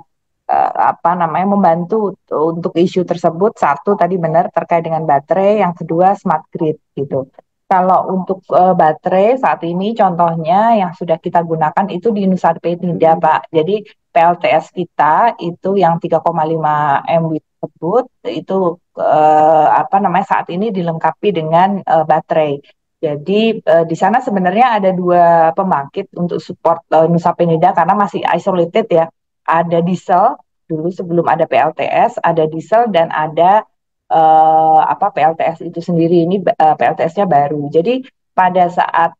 Speaker 3: membantu untuk isu tersebut, satu tadi benar terkait dengan baterai, yang kedua smart grid gitu. Kalau untuk baterai saat ini contohnya yang sudah kita gunakan itu di Nusa Penida Pak. Jadi PLTS kita itu yang 3,5 MW tersebut itu saat ini dilengkapi dengan baterai. Jadi di sana sebenarnya ada 2 pembangkit untuk support Nusa Penida karena masih isolated ya. ada diesel dulu sebelum ada PLTS, ada diesel dan ada PLTS itu sendiri. Ini PLTS-nya baru. Jadi pada saat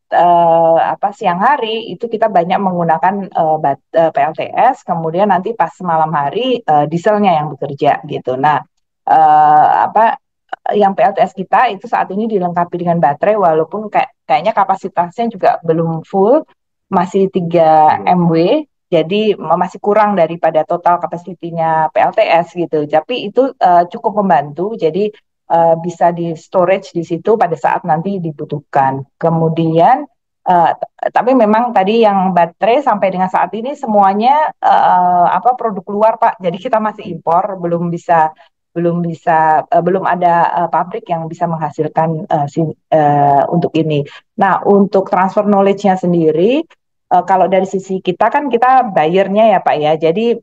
Speaker 3: siang hari itu kita banyak menggunakan PLTS, kemudian nanti pas malam hari dieselnya yang bekerja gitu. Nah, yang PLTS kita itu saat ini dilengkapi dengan baterai, walaupun kayaknya kapasitasnya juga belum full, masih 3 MW, jadi masih kurang daripada total kapasitinya PLTS gitu. Tapi itu cukup membantu, jadi bisa di storage di situ pada saat nanti dibutuhkan. Kemudian, tapi memang tadi yang baterai sampai dengan saat ini semuanya produk luar, Pak. Jadi kita masih impor, belum ada pabrik yang bisa menghasilkan untuk ini. Nah, untuk transfer knowledge-nya sendiri, kalau dari sisi kita kan kita buyer-nya ya Pak ya, jadi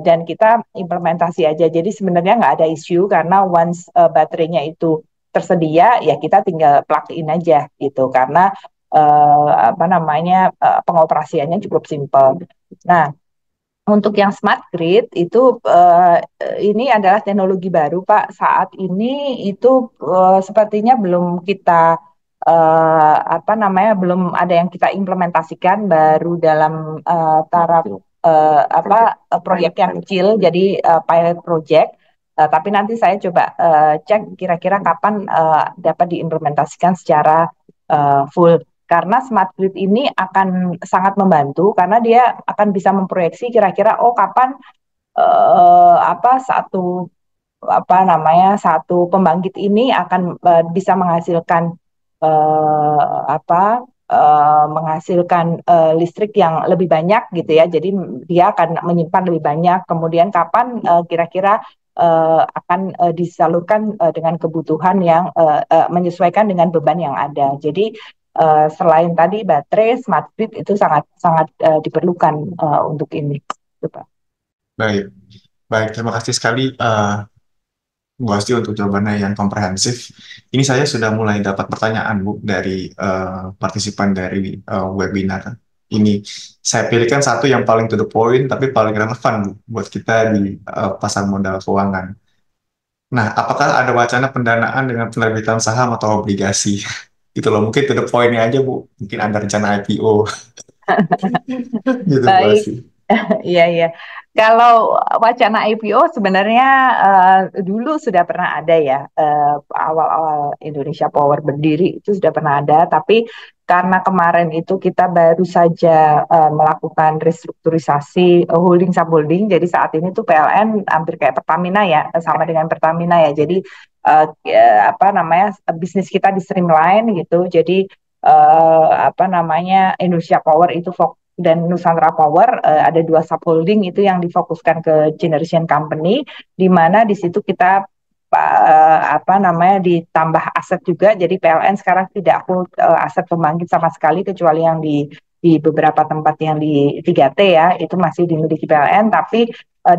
Speaker 3: dan kita implementasi aja. Jadi sebenarnya nggak ada isu karena once baterainya itu tersedia, ya kita tinggal plug in aja gitu. Karena pengoperasiannya cukup simpel. Nah, untuk yang smart grid itu ini adalah teknologi baru Pak. Saat ini itu sepertinya belum kita belum ada yang kita implementasikan, baru dalam taraf proyek yang kecil, jadi pilot project. Tapi nanti saya coba cek kira-kira kapan dapat diimplementasikan secara full. Karena smart grid ini akan sangat membantu karena dia akan bisa memproyeksi kira-kira kapan satu pembangkit ini akan bisa menghasilkan listrik yang lebih banyak gitu ya. Jadi dia akan menyimpan lebih banyak. Kemudian kapan kira-kira akan disalurkan dengan kebutuhan yang menyesuaikan dengan beban yang ada. Jadi selain tadi baterai, smart grid itu sangat sangat diperlukan untuk ini.
Speaker 1: Baik, baik. Terima kasih sekali Bu Asti untuk jawabannya yang komprehensif. Ini saya sudah mulai dapat pertanyaan Bu dari partisipan dari webinar ini. Saya pilihkan satu yang paling to the point tapi paling relevan Bu buat kita di pasar modal keuangan. Nah, apakah ada wacana pendanaan dengan penerbitan saham atau obligasi? Itu loh, mungkin to the point-nya aja Bu. Mungkin ada rencana IPO. Gitu Bu
Speaker 3: Baik,
Speaker 1: Asti.
Speaker 3: iya iya. Kalau wacana IPO sebenarnya dulu sudah pernah ada ya, awal-awal Indonesia Power berdiri itu sudah pernah ada, tapi karena kemarin itu kita baru saja melakukan restrukturisasi holding subholding, jadi saat ini tuh PLN hampir kayak Pertamina ya, sama dengan Pertamina ya. Jadi bisnis kita di streamline gitu. Jadi Indonesia Power itu dan Nusantara Power ada 2 subholding itu yang difokuskan ke generation company, di mana di situ kita ditambah aset juga. Jadi PLN sekarang tidak full aset pembangkit sama sekali, kecuali yang di beberapa tempat yang di 3T ya, itu masih dimiliki PLN, tapi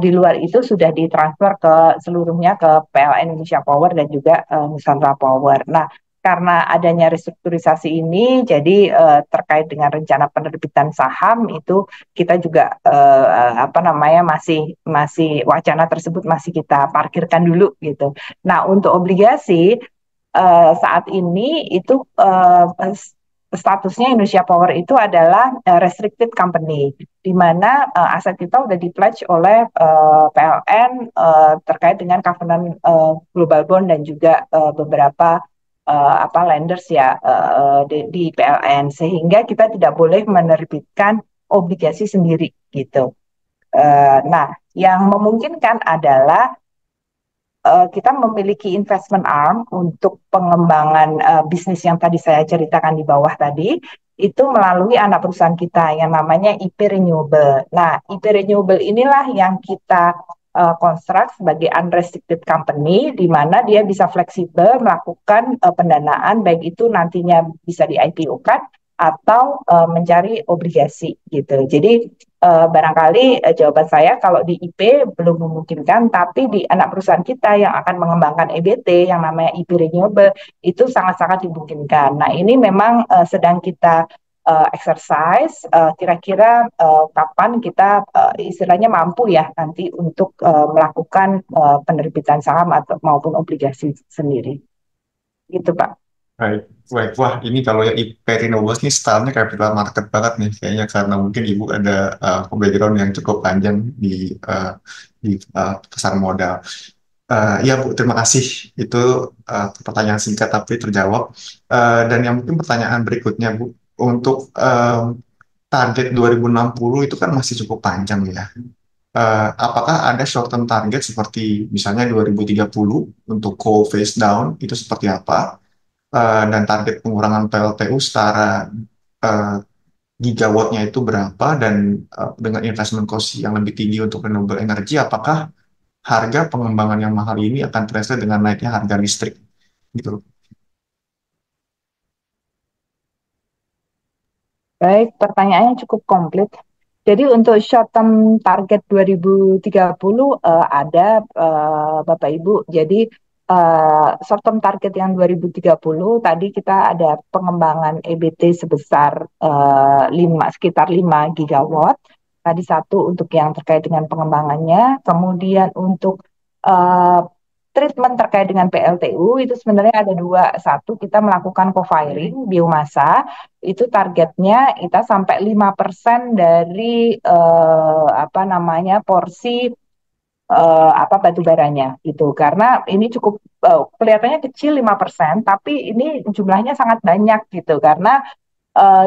Speaker 3: di luar itu sudah ditransfer ke seluruhnya ke PLN Indonesia Power dan juga Nusantara Power. Nah, karena adanya restrukturisasi ini, jadi terkait dengan rencana penerbitan saham itu kita juga masih wacana tersebut masih kita parkirkan dulu gitu. Nah, untuk obligasi saat ini itu statusnya Indonesia Power itu adalah restricted company, di mana aset kita udah di-pledge oleh PLN terkait dengan covenant global bond dan juga beberapa lenders ya di PLN, sehingga kita tidak boleh menerbitkan obligasi sendiri gitu. Nah, yang memungkinkan adalah kita memiliki investment arm untuk pengembangan bisnis yang tadi saya ceritakan di bawah tadi, itu melalui anak perusahaan kita yang namanya IP Renewable. Nah, IP Renewable inilah yang kita konstruk sebagai unrestricted company, di mana dia bisa fleksibel melakukan pendanaan, baik itu nantinya bisa di IPO-kan atau mencari obligasi gitu. Jadi barangkali jawaban saya kalau di IP belum memungkinkan, tapi di anak perusahaan kita yang akan mengembangkan EBT yang namanya IP Renewable itu sangat-sangat dimungkinkan. Nah, ini memang sedang kita exercise, kira-kira kapan kita istilahnya mampu ya nanti untuk melakukan penerbitan saham atau maupun obligasi sendiri. Gitu, Pak.
Speaker 1: Baik, baik. Wah, ini kalau ya Perinovos nih stylenya capital market banget nih, kayaknya karena mungkin Ibu ada background yang cukup panjang di pasar modal. Ya Bu, terima kasih. Itu pertanyaan singkat tapi terjawab. Dan yang mungkin pertanyaan berikutnya Bu, untuk target 2060 itu kan masih cukup panjang ya. Apakah ada short term target seperti misalnya 2030 untuk coal phase down itu seperti apa? Dan target pengurangan PLTU setara uh, gigawattnya itu berapa dan dengan investment cost yang lebih tinggi untuk renewable energy, apakah harga pengembangan yang mahal ini akan translate dengan naiknya harga listrik gitu loh.
Speaker 3: Baik, pertanyaannya cukup komplit. Jadi untuk short term target 2030 ada Bapak Ibu. Jadi short term target yang 2030 tadi kita ada pengembangan EBT sebesar sekitar 5 gigawatt. Tadi satu untuk yang terkait dengan pengembangannya, kemudian untuk uh, treatment terkait dengan PLTU itu sebenarnya ada dua. Satu, kita melakukan co-firing biomasa, itu targetnya kita sampai 5% dari apa namanya porsi batu baranya gitu. Karena ini cukup kelihatannya kecil 5%, tapi ini jumlahnya sangat banyak gitu. Karena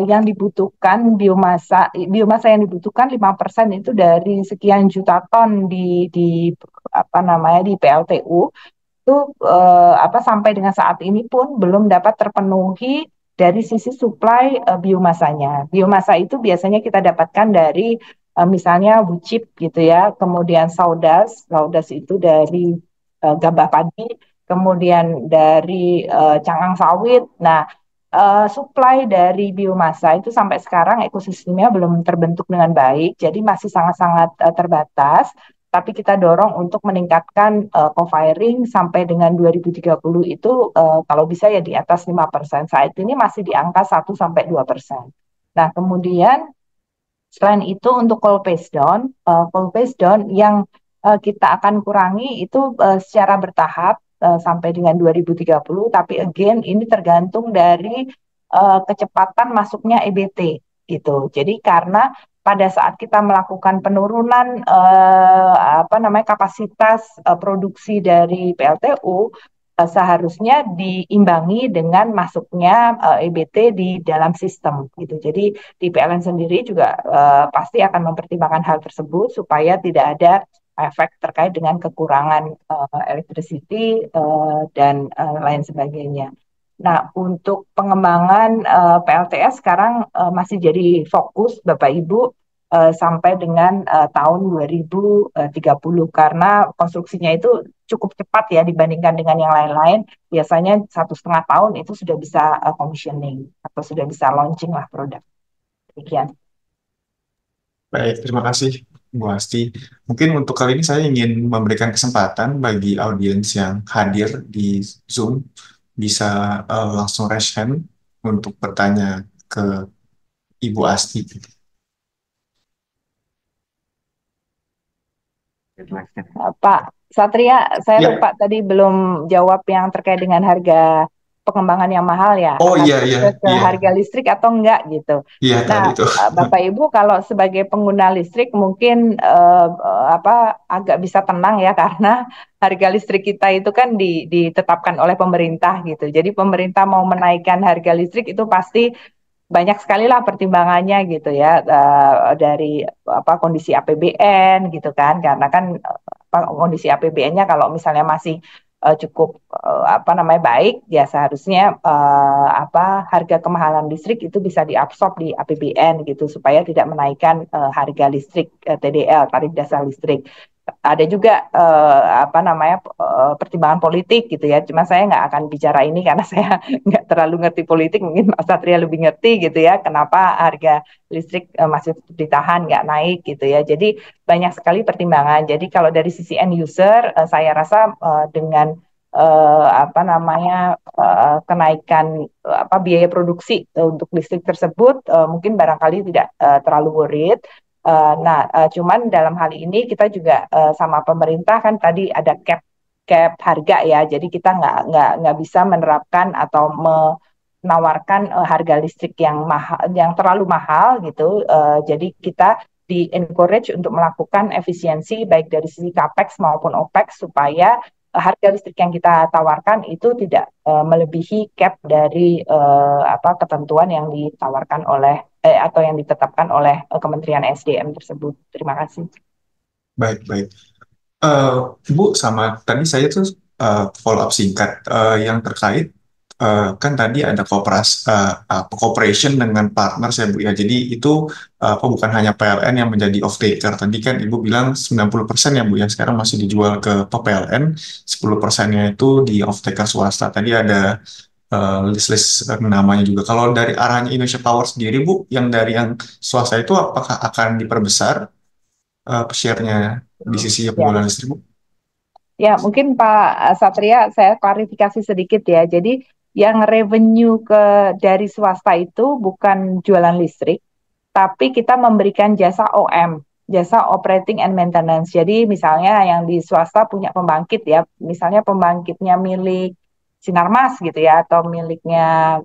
Speaker 3: yang dibutuhkan biomasa yang dibutuhkan 5% itu dari sekian juta ton di apa namanya di PLTU itu sampai dengan saat ini pun belum dapat terpenuhi dari sisi suplai biomasanya. Biomasa itu biasanya kita dapatkan dari misalnya wucip gitu ya, kemudian saudas itu dari gabah padi, kemudian dari cangkang sawit. Nah, supply dari biomasa itu sampai sekarang ekosistemnya belum terbentuk dengan baik, jadi masih sangat-sangat terbatas. Tapi kita dorong untuk meningkatkan co-firing sampai dengan 2030 itu kalau bisa ya di atas 5%. Saat ini masih di angka 1-2%. Nah, kemudian selain itu untuk coal phase down yang kita akan kurangi itu secara bertahap sampai dengan 2030, tapi again ini tergantung dari kecepatan masuknya EBT gitu. Jadi karena pada saat kita melakukan penurunan kapasitas produksi dari PLTU seharusnya diimbangi dengan masuknya EBT di dalam sistem gitu. Jadi di PLN sendiri juga pasti akan mempertimbangkan hal tersebut supaya tidak ada efek terkait dengan kekurangan electricity dan lain sebagainya. Nah, untuk pengembangan PLTS sekarang masih jadi fokus Bapak Ibu sampai dengan tahun 2030 karena konstruksinya itu cukup cepat ya dibandingkan dengan yang lain-lain. Biasanya 1,5 tahun itu sudah bisa commissioning atau sudah bisa launching lah produk. Demikian.
Speaker 1: Baik, terima kasih Bu Asti. Mungkin untuk kali ini saya ingin memberikan kesempatan bagi audiens yang hadir di Zoom bisa langsung raise hand untuk bertanya ke Ibu Asti.
Speaker 3: Pak Satria, saya
Speaker 1: Ya,
Speaker 3: lupa tadi belum jawab yang terkait dengan harga pengembangan yang mahal ya.
Speaker 1: oh
Speaker 3: Akan
Speaker 1: iya iya
Speaker 3: ke
Speaker 1: iya
Speaker 3: harga listrik atau enggak gitu.
Speaker 1: iya tadi
Speaker 3: Nah,
Speaker 1: itu.
Speaker 3: Bapak Ibu kalau sebagai pengguna listrik mungkin agak bisa tenang ya karena harga listrik kita itu kan ditetapkan oleh pemerintah gitu. Jadi pemerintah mau menaikkan harga listrik itu pasti banyak sekali lah pertimbangannya gitu ya dari kondisi APBN gitu kan karena kan kondisi APBN-nya kalau misalnya masih cukup baik ya seharusnya harga kemahalan listrik itu bisa diabsorb di APBN gitu supaya tidak menaikkan harga listrik TDL tarif dasar listrik. Ada juga pertimbangan politik gitu ya. Cuma saya nggak akan bicara ini karena saya nggak terlalu ngerti politik. Mungkin Mas Satria lebih ngerti gitu ya. Kenapa harga listrik masih ditahan nggak naik gitu ya. Jadi banyak sekali pertimbangan. Jadi kalau dari sisi end user, saya rasa dengan apa namanya kenaikan biaya produksi untuk listrik tersebut, mungkin barangkali tidak terlalu worried. Cuman dalam hal ini kita juga sama pemerintah kan tadi ada cap cap harga ya, jadi kita nggak bisa menerapkan atau menawarkan harga listrik yang mahal, yang terlalu mahal gitu. Jadi kita di encourage untuk melakukan efisiensi baik dari sisi capex maupun opex supaya harga listrik yang kita tawarkan itu tidak melebihi cap dari ketentuan yang ditawarkan oleh atau yang ditetapkan oleh Kementerian SDM tersebut. Terima kasih.
Speaker 1: Baik, baik. Eh, Bu, sama tadi saya tuh follow up singkat yang terkait kan tadi ada cooperation dengan partner saya Bu ya. Jadi itu bukan hanya PLN yang menjadi off taker. Tadi kan Ibu bilang 90% ya Bu ya sekarang masih dijual ke PLN, 10%-nya itu di off taker swasta. Tadi ada list-list namanya juga. Kalau dari arahnya Indonesia Power sendiri Bu, yang dari yang swasta itu apakah akan diperbesar share-nya di sisi
Speaker 3: Ya.
Speaker 1: penjualan listrik Bu?
Speaker 3: Ya, mungkin Pak Satria, saya klarifikasi sedikit ya. Jadi yang revenue dari swasta itu bukan jualan listrik, tapi kita memberikan jasa OM, jasa operating and maintenance. Jadi misalnya yang di swasta punya pembangkit ya, misalnya pembangkitnya milik Sinarmas gitu ya, atau miliknya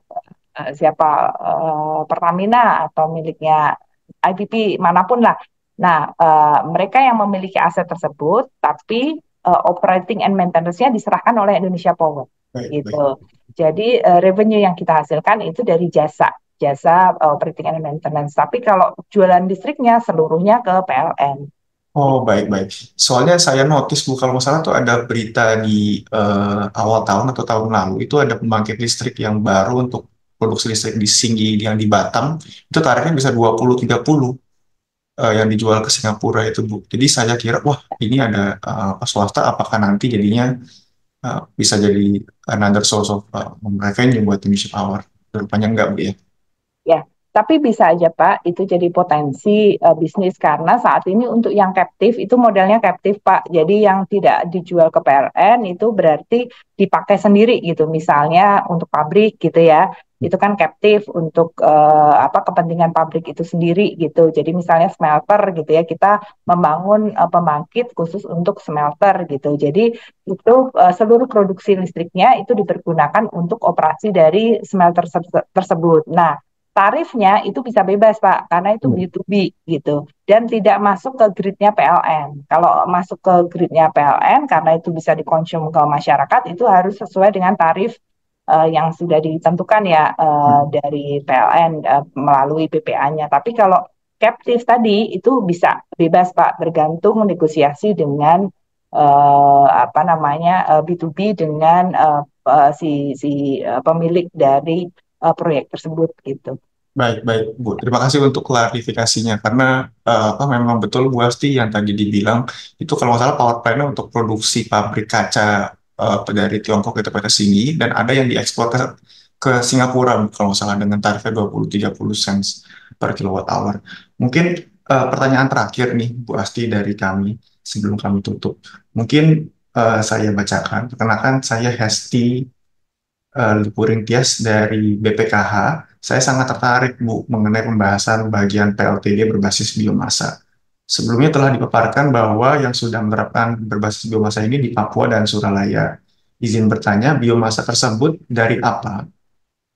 Speaker 3: Pertamina atau miliknya IPP manapun lah. Nah, mereka yang memiliki aset tersebut, tapi operating and maintenance-nya diserahkan oleh Indonesia Power
Speaker 1: Baik,
Speaker 3: gitu.
Speaker 1: baik.
Speaker 3: Jadi revenue yang kita hasilkan itu dari jasa operating and maintenance. Tapi kalau jualan listriknya seluruhnya ke PLN.
Speaker 1: Oh, baik-baik. Soalnya saya notice Bu, kalau nggak salah tuh ada berita di awal tahun atau tahun lalu, itu ada pembangkit listrik yang baru untuk produksi listrik di Singgi yang di Batam, itu tarifnya bisa 20-30 yang dijual ke Singapura itu Bu. Jadi saya kira, wah ini ada swasta, apakah nanti jadinya bisa jadi another source of revenue buat Indonesia Power? Rupanya enggak Bu ya.
Speaker 3: Ya, tapi bisa aja Pak, itu jadi potensi bisnis karena saat ini untuk yang captive itu modelnya captive Pak. Jadi yang tidak dijual ke PLN itu berarti dipakai sendiri gitu. Misalnya untuk pabrik gitu ya, itu kan captive untuk kepentingan pabrik itu sendiri gitu. Jadi misalnya smelter gitu ya, kita membangun pembangkit khusus untuk smelter gitu. Jadi itu seluruh produksi listriknya itu dipergunakan untuk operasi dari smelter tersebut. Nah, tarifnya itu bisa bebas, Pak, karena itu
Speaker 1: Hmm.
Speaker 3: B2B gitu. Dan tidak masuk ke gridnya PLN. Kalau masuk ke gridnya PLN, karena itu bisa dikonsum ke masyarakat, itu harus sesuai dengan tarif yang sudah ditentukan ya dari PLN melalui PPA-nya. Tapi kalau captive tadi itu bisa bebas, Pak, tergantung negosiasi dengan B2B dengan pemilik dari proyek tersebut gitu.
Speaker 1: Baik, baik, Bu. Terima kasih untuk klarifikasinya. Karena memang betul Bu Asti yang tadi dibilang, itu kalau nggak salah power plant untuk produksi pabrik kaca dari Tiongkok itu pada sini, dan ada yang diekspor ke Singapura, kalau nggak salah, dengan tarifnya 20-30 cents per kilowatt hour. Mungkin pertanyaan terakhir nih, Bu Asti, dari kami, sebelum kami tutup. Mungkin saya bacakan, perkenalkan saya Hesti Lipuring Tias dari BPKH. Saya sangat tertarik, Bu, mengenai pembahasan bagian PLTG berbasis biomasa. Sebelumnya telah dipaparkan bahwa yang sudah menerapkan berbasis biomasa ini di Papua dan Suralaya. Izin bertanya, biomasa tersebut dari apa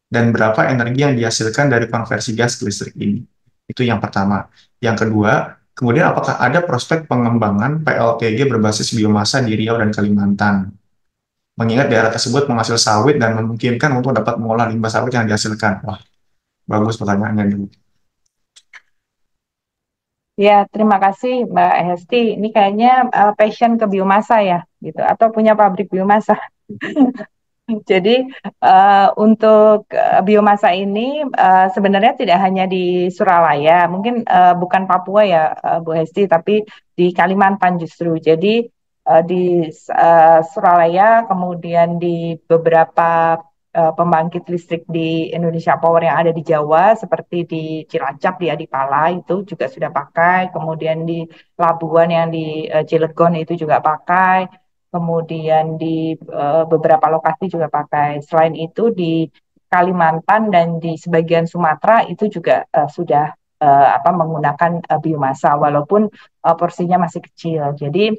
Speaker 1: dan berapa energi yang dihasilkan dari konversi gas ke listrik ini? Itu yang pertama. Yang kedua, kemudian apakah ada prospek pengembangan PLTG berbasis biomasa di Riau dan Kalimantan? Mengingat daerah tersebut menghasil sawit dan memungkinkan untuk dapat mengolah limbah sawit yang dihasilkan. Wah, bagus pertanyaannya dulu.
Speaker 3: Ya, terima kasih Mbak Hesti. Ini kayaknya passion ke biomasa ya, gitu, atau punya pabrik biomasa. Jadi untuk biomasa ini sebenarnya tidak hanya di Suralaya, mungkin bukan Papua ya Bu Hesti, tapi di Kalimantan justru. Jadi di Suralaya, kemudian di beberapa pembangkit listrik di Indonesia Power yang ada di Jawa, seperti di Cilacap, di Adipala itu juga sudah pakai, kemudian di Labuan yang di Cilegon itu juga pakai. kemudian di beberapa lokasi juga pakai. Selain itu di Kalimantan dan di sebagian Sumatera itu juga sudah menggunakan biomasa walaupun porsinya masih kecil. Jadi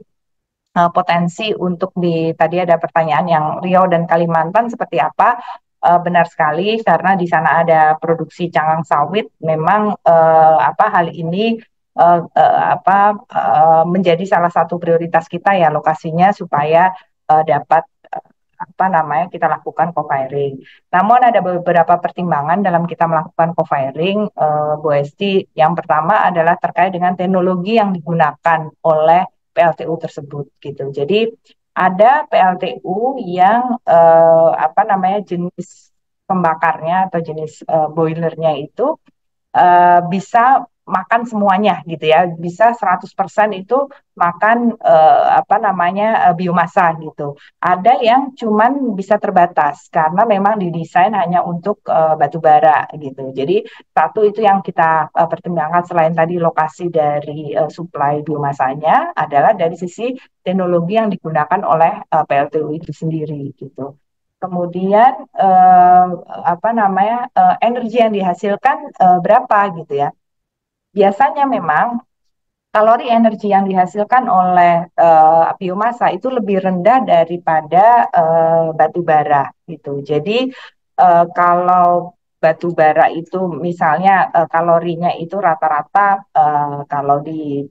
Speaker 3: potensi untuk tadi ada pertanyaan yang Riau dan Kalimantan seperti apa? Benar sekali karena di sana ada produksi cangkang sawit. Memang hal ini menjadi salah satu prioritas kita ya lokasinya supaya dapat kita lakukan co-firing. Namun ada beberapa pertimbangan dalam kita melakukan co-firing, Bu Esti. Yang pertama adalah terkait dengan teknologi yang digunakan oleh PLTU tersebut gitu. Jadi ada PLTU yang jenis pembakarnya atau jenis boilernya itu bisa makan semuanya gitu ya, bisa 100% itu makan biomasa gitu. Ada yang cuman bisa terbatas karena memang didesain hanya untuk batu bara gitu. Jadi satu itu yang kita pertimbangkan selain tadi lokasi dari suplai biomasanya adalah dari sisi teknologi yang digunakan oleh PLTU itu sendiri gitu. Kemudian energi yang dihasilkan berapa gitu ya. Biasanya memang kalori energi yang dihasilkan oleh biomasa itu lebih rendah daripada batu bara gitu. Jadi kalau batu bara itu misalnya kalorinya itu rata-rata kalau di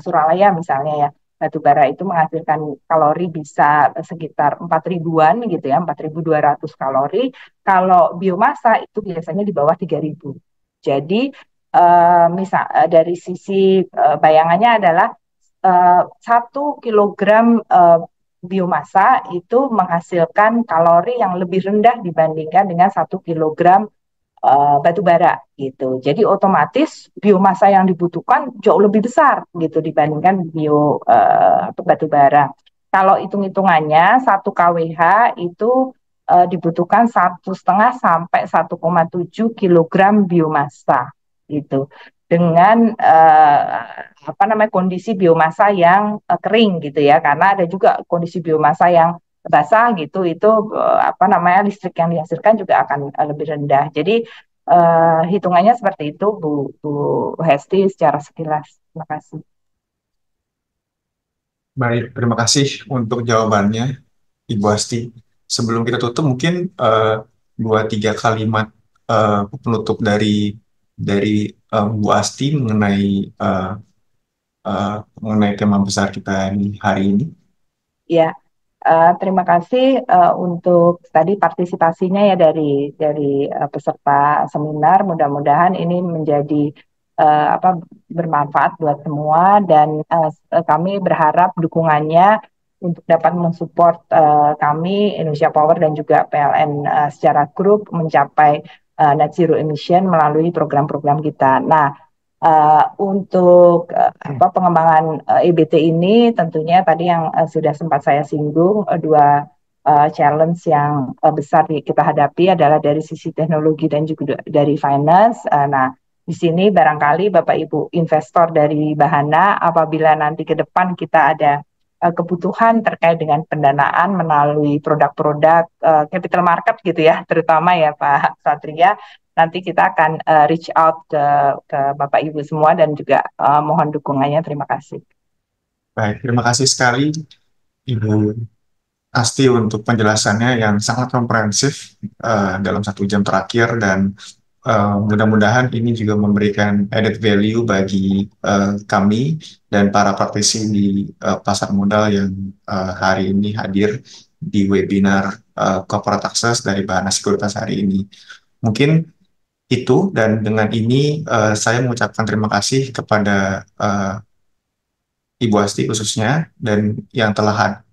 Speaker 3: Suralaya misalnya ya, batu bara itu menghasilkan kalori bisa sekitar 4 ribuan gitu ya, 4.200 kalori. Kalau biomasa itu biasanya di bawah 3.000. Jadi dari sisi bayangannya adalah 1 kilogram biomasa itu menghasilkan kalori yang lebih rendah dibandingkan dengan 1 kilogram batu bara gitu. Jadi otomatis biomasa yang dibutuhkan jauh lebih besar gitu dibandingkan batu bara. Kalau hitung-hitungannya 1 kWh itu dibutuhkan 1,5 sampai 1,7 kilogram biomasa gitu. Dengan kondisi biomasa yang kering gitu ya, karena ada juga kondisi biomasa yang basah gitu, itu listrik yang dihasilkan juga akan lebih rendah. Jadi hitungannya seperti itu Bu Hesti secara sekilas. Terima kasih.
Speaker 1: Baik, terima kasih untuk jawabannya, Ibu Asti. Sebelum kita tutup, mungkin 2-3 kalimat penutup dari Bu Asti uh, mengenai tema besar kita hari ini.
Speaker 3: Ya, terima kasih untuk tadi partisipasinya ya dari peserta seminar. Mudah-mudahan ini menjadi bermanfaat buat semua dan kami berharap dukungannya untuk dapat mensupport kami Indonesia Power dan juga PLN secara grup mencapai net zero emission melalui program-program kita. Nah, untuk pengembangan EBT ini tentunya tadi yang sudah sempat saya singgung, dua challenge yang besar kita hadapi adalah dari sisi teknologi dan juga dari finance. Nah, di sini barangkali Bapak Ibu investor dari Bahana, apabila nanti ke depan kita ada kebutuhan terkait dengan pendanaan melalui produk-produk capital market gitu ya, terutama ya Pak Satria, nanti kita akan reach out ke Bapak Ibu semua dan juga mohon dukungannya. Terima kasih.
Speaker 1: Baik, terima kasih sekali Ibu Asti untuk penjelasannya yang sangat komprehensif dalam 1 jam terakhir, dan mudah-mudahan ini juga memberikan added value bagi kami dan para praktisi di pasar modal yang hari ini hadir di webinar Corporate Access dari Bahana Sekuritas hari ini. Mungkin itu, dan dengan ini saya mengucapkan terima kasih kepada Ibu Asti khususnya, dan yang telah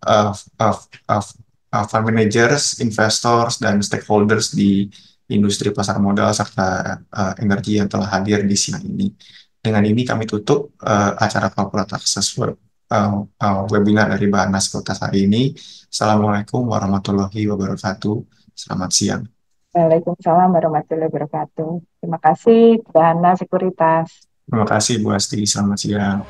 Speaker 1: fund managers, investors, dan stakeholders di industri pasar modal serta energi yang telah hadir di siang ini. Dengan ini kami tutup acara Corporate Access webinar dari Bahana Sekuritas hari ini. Assalamualaikum warahmatullahi wabarakatuh. Selamat siang.
Speaker 3: Waalaikumsalam warahmatullahi wabarakatuh. Terima kasih Bahana Sekuritas.
Speaker 1: Terima kasih Bu Asti. Selamat siang.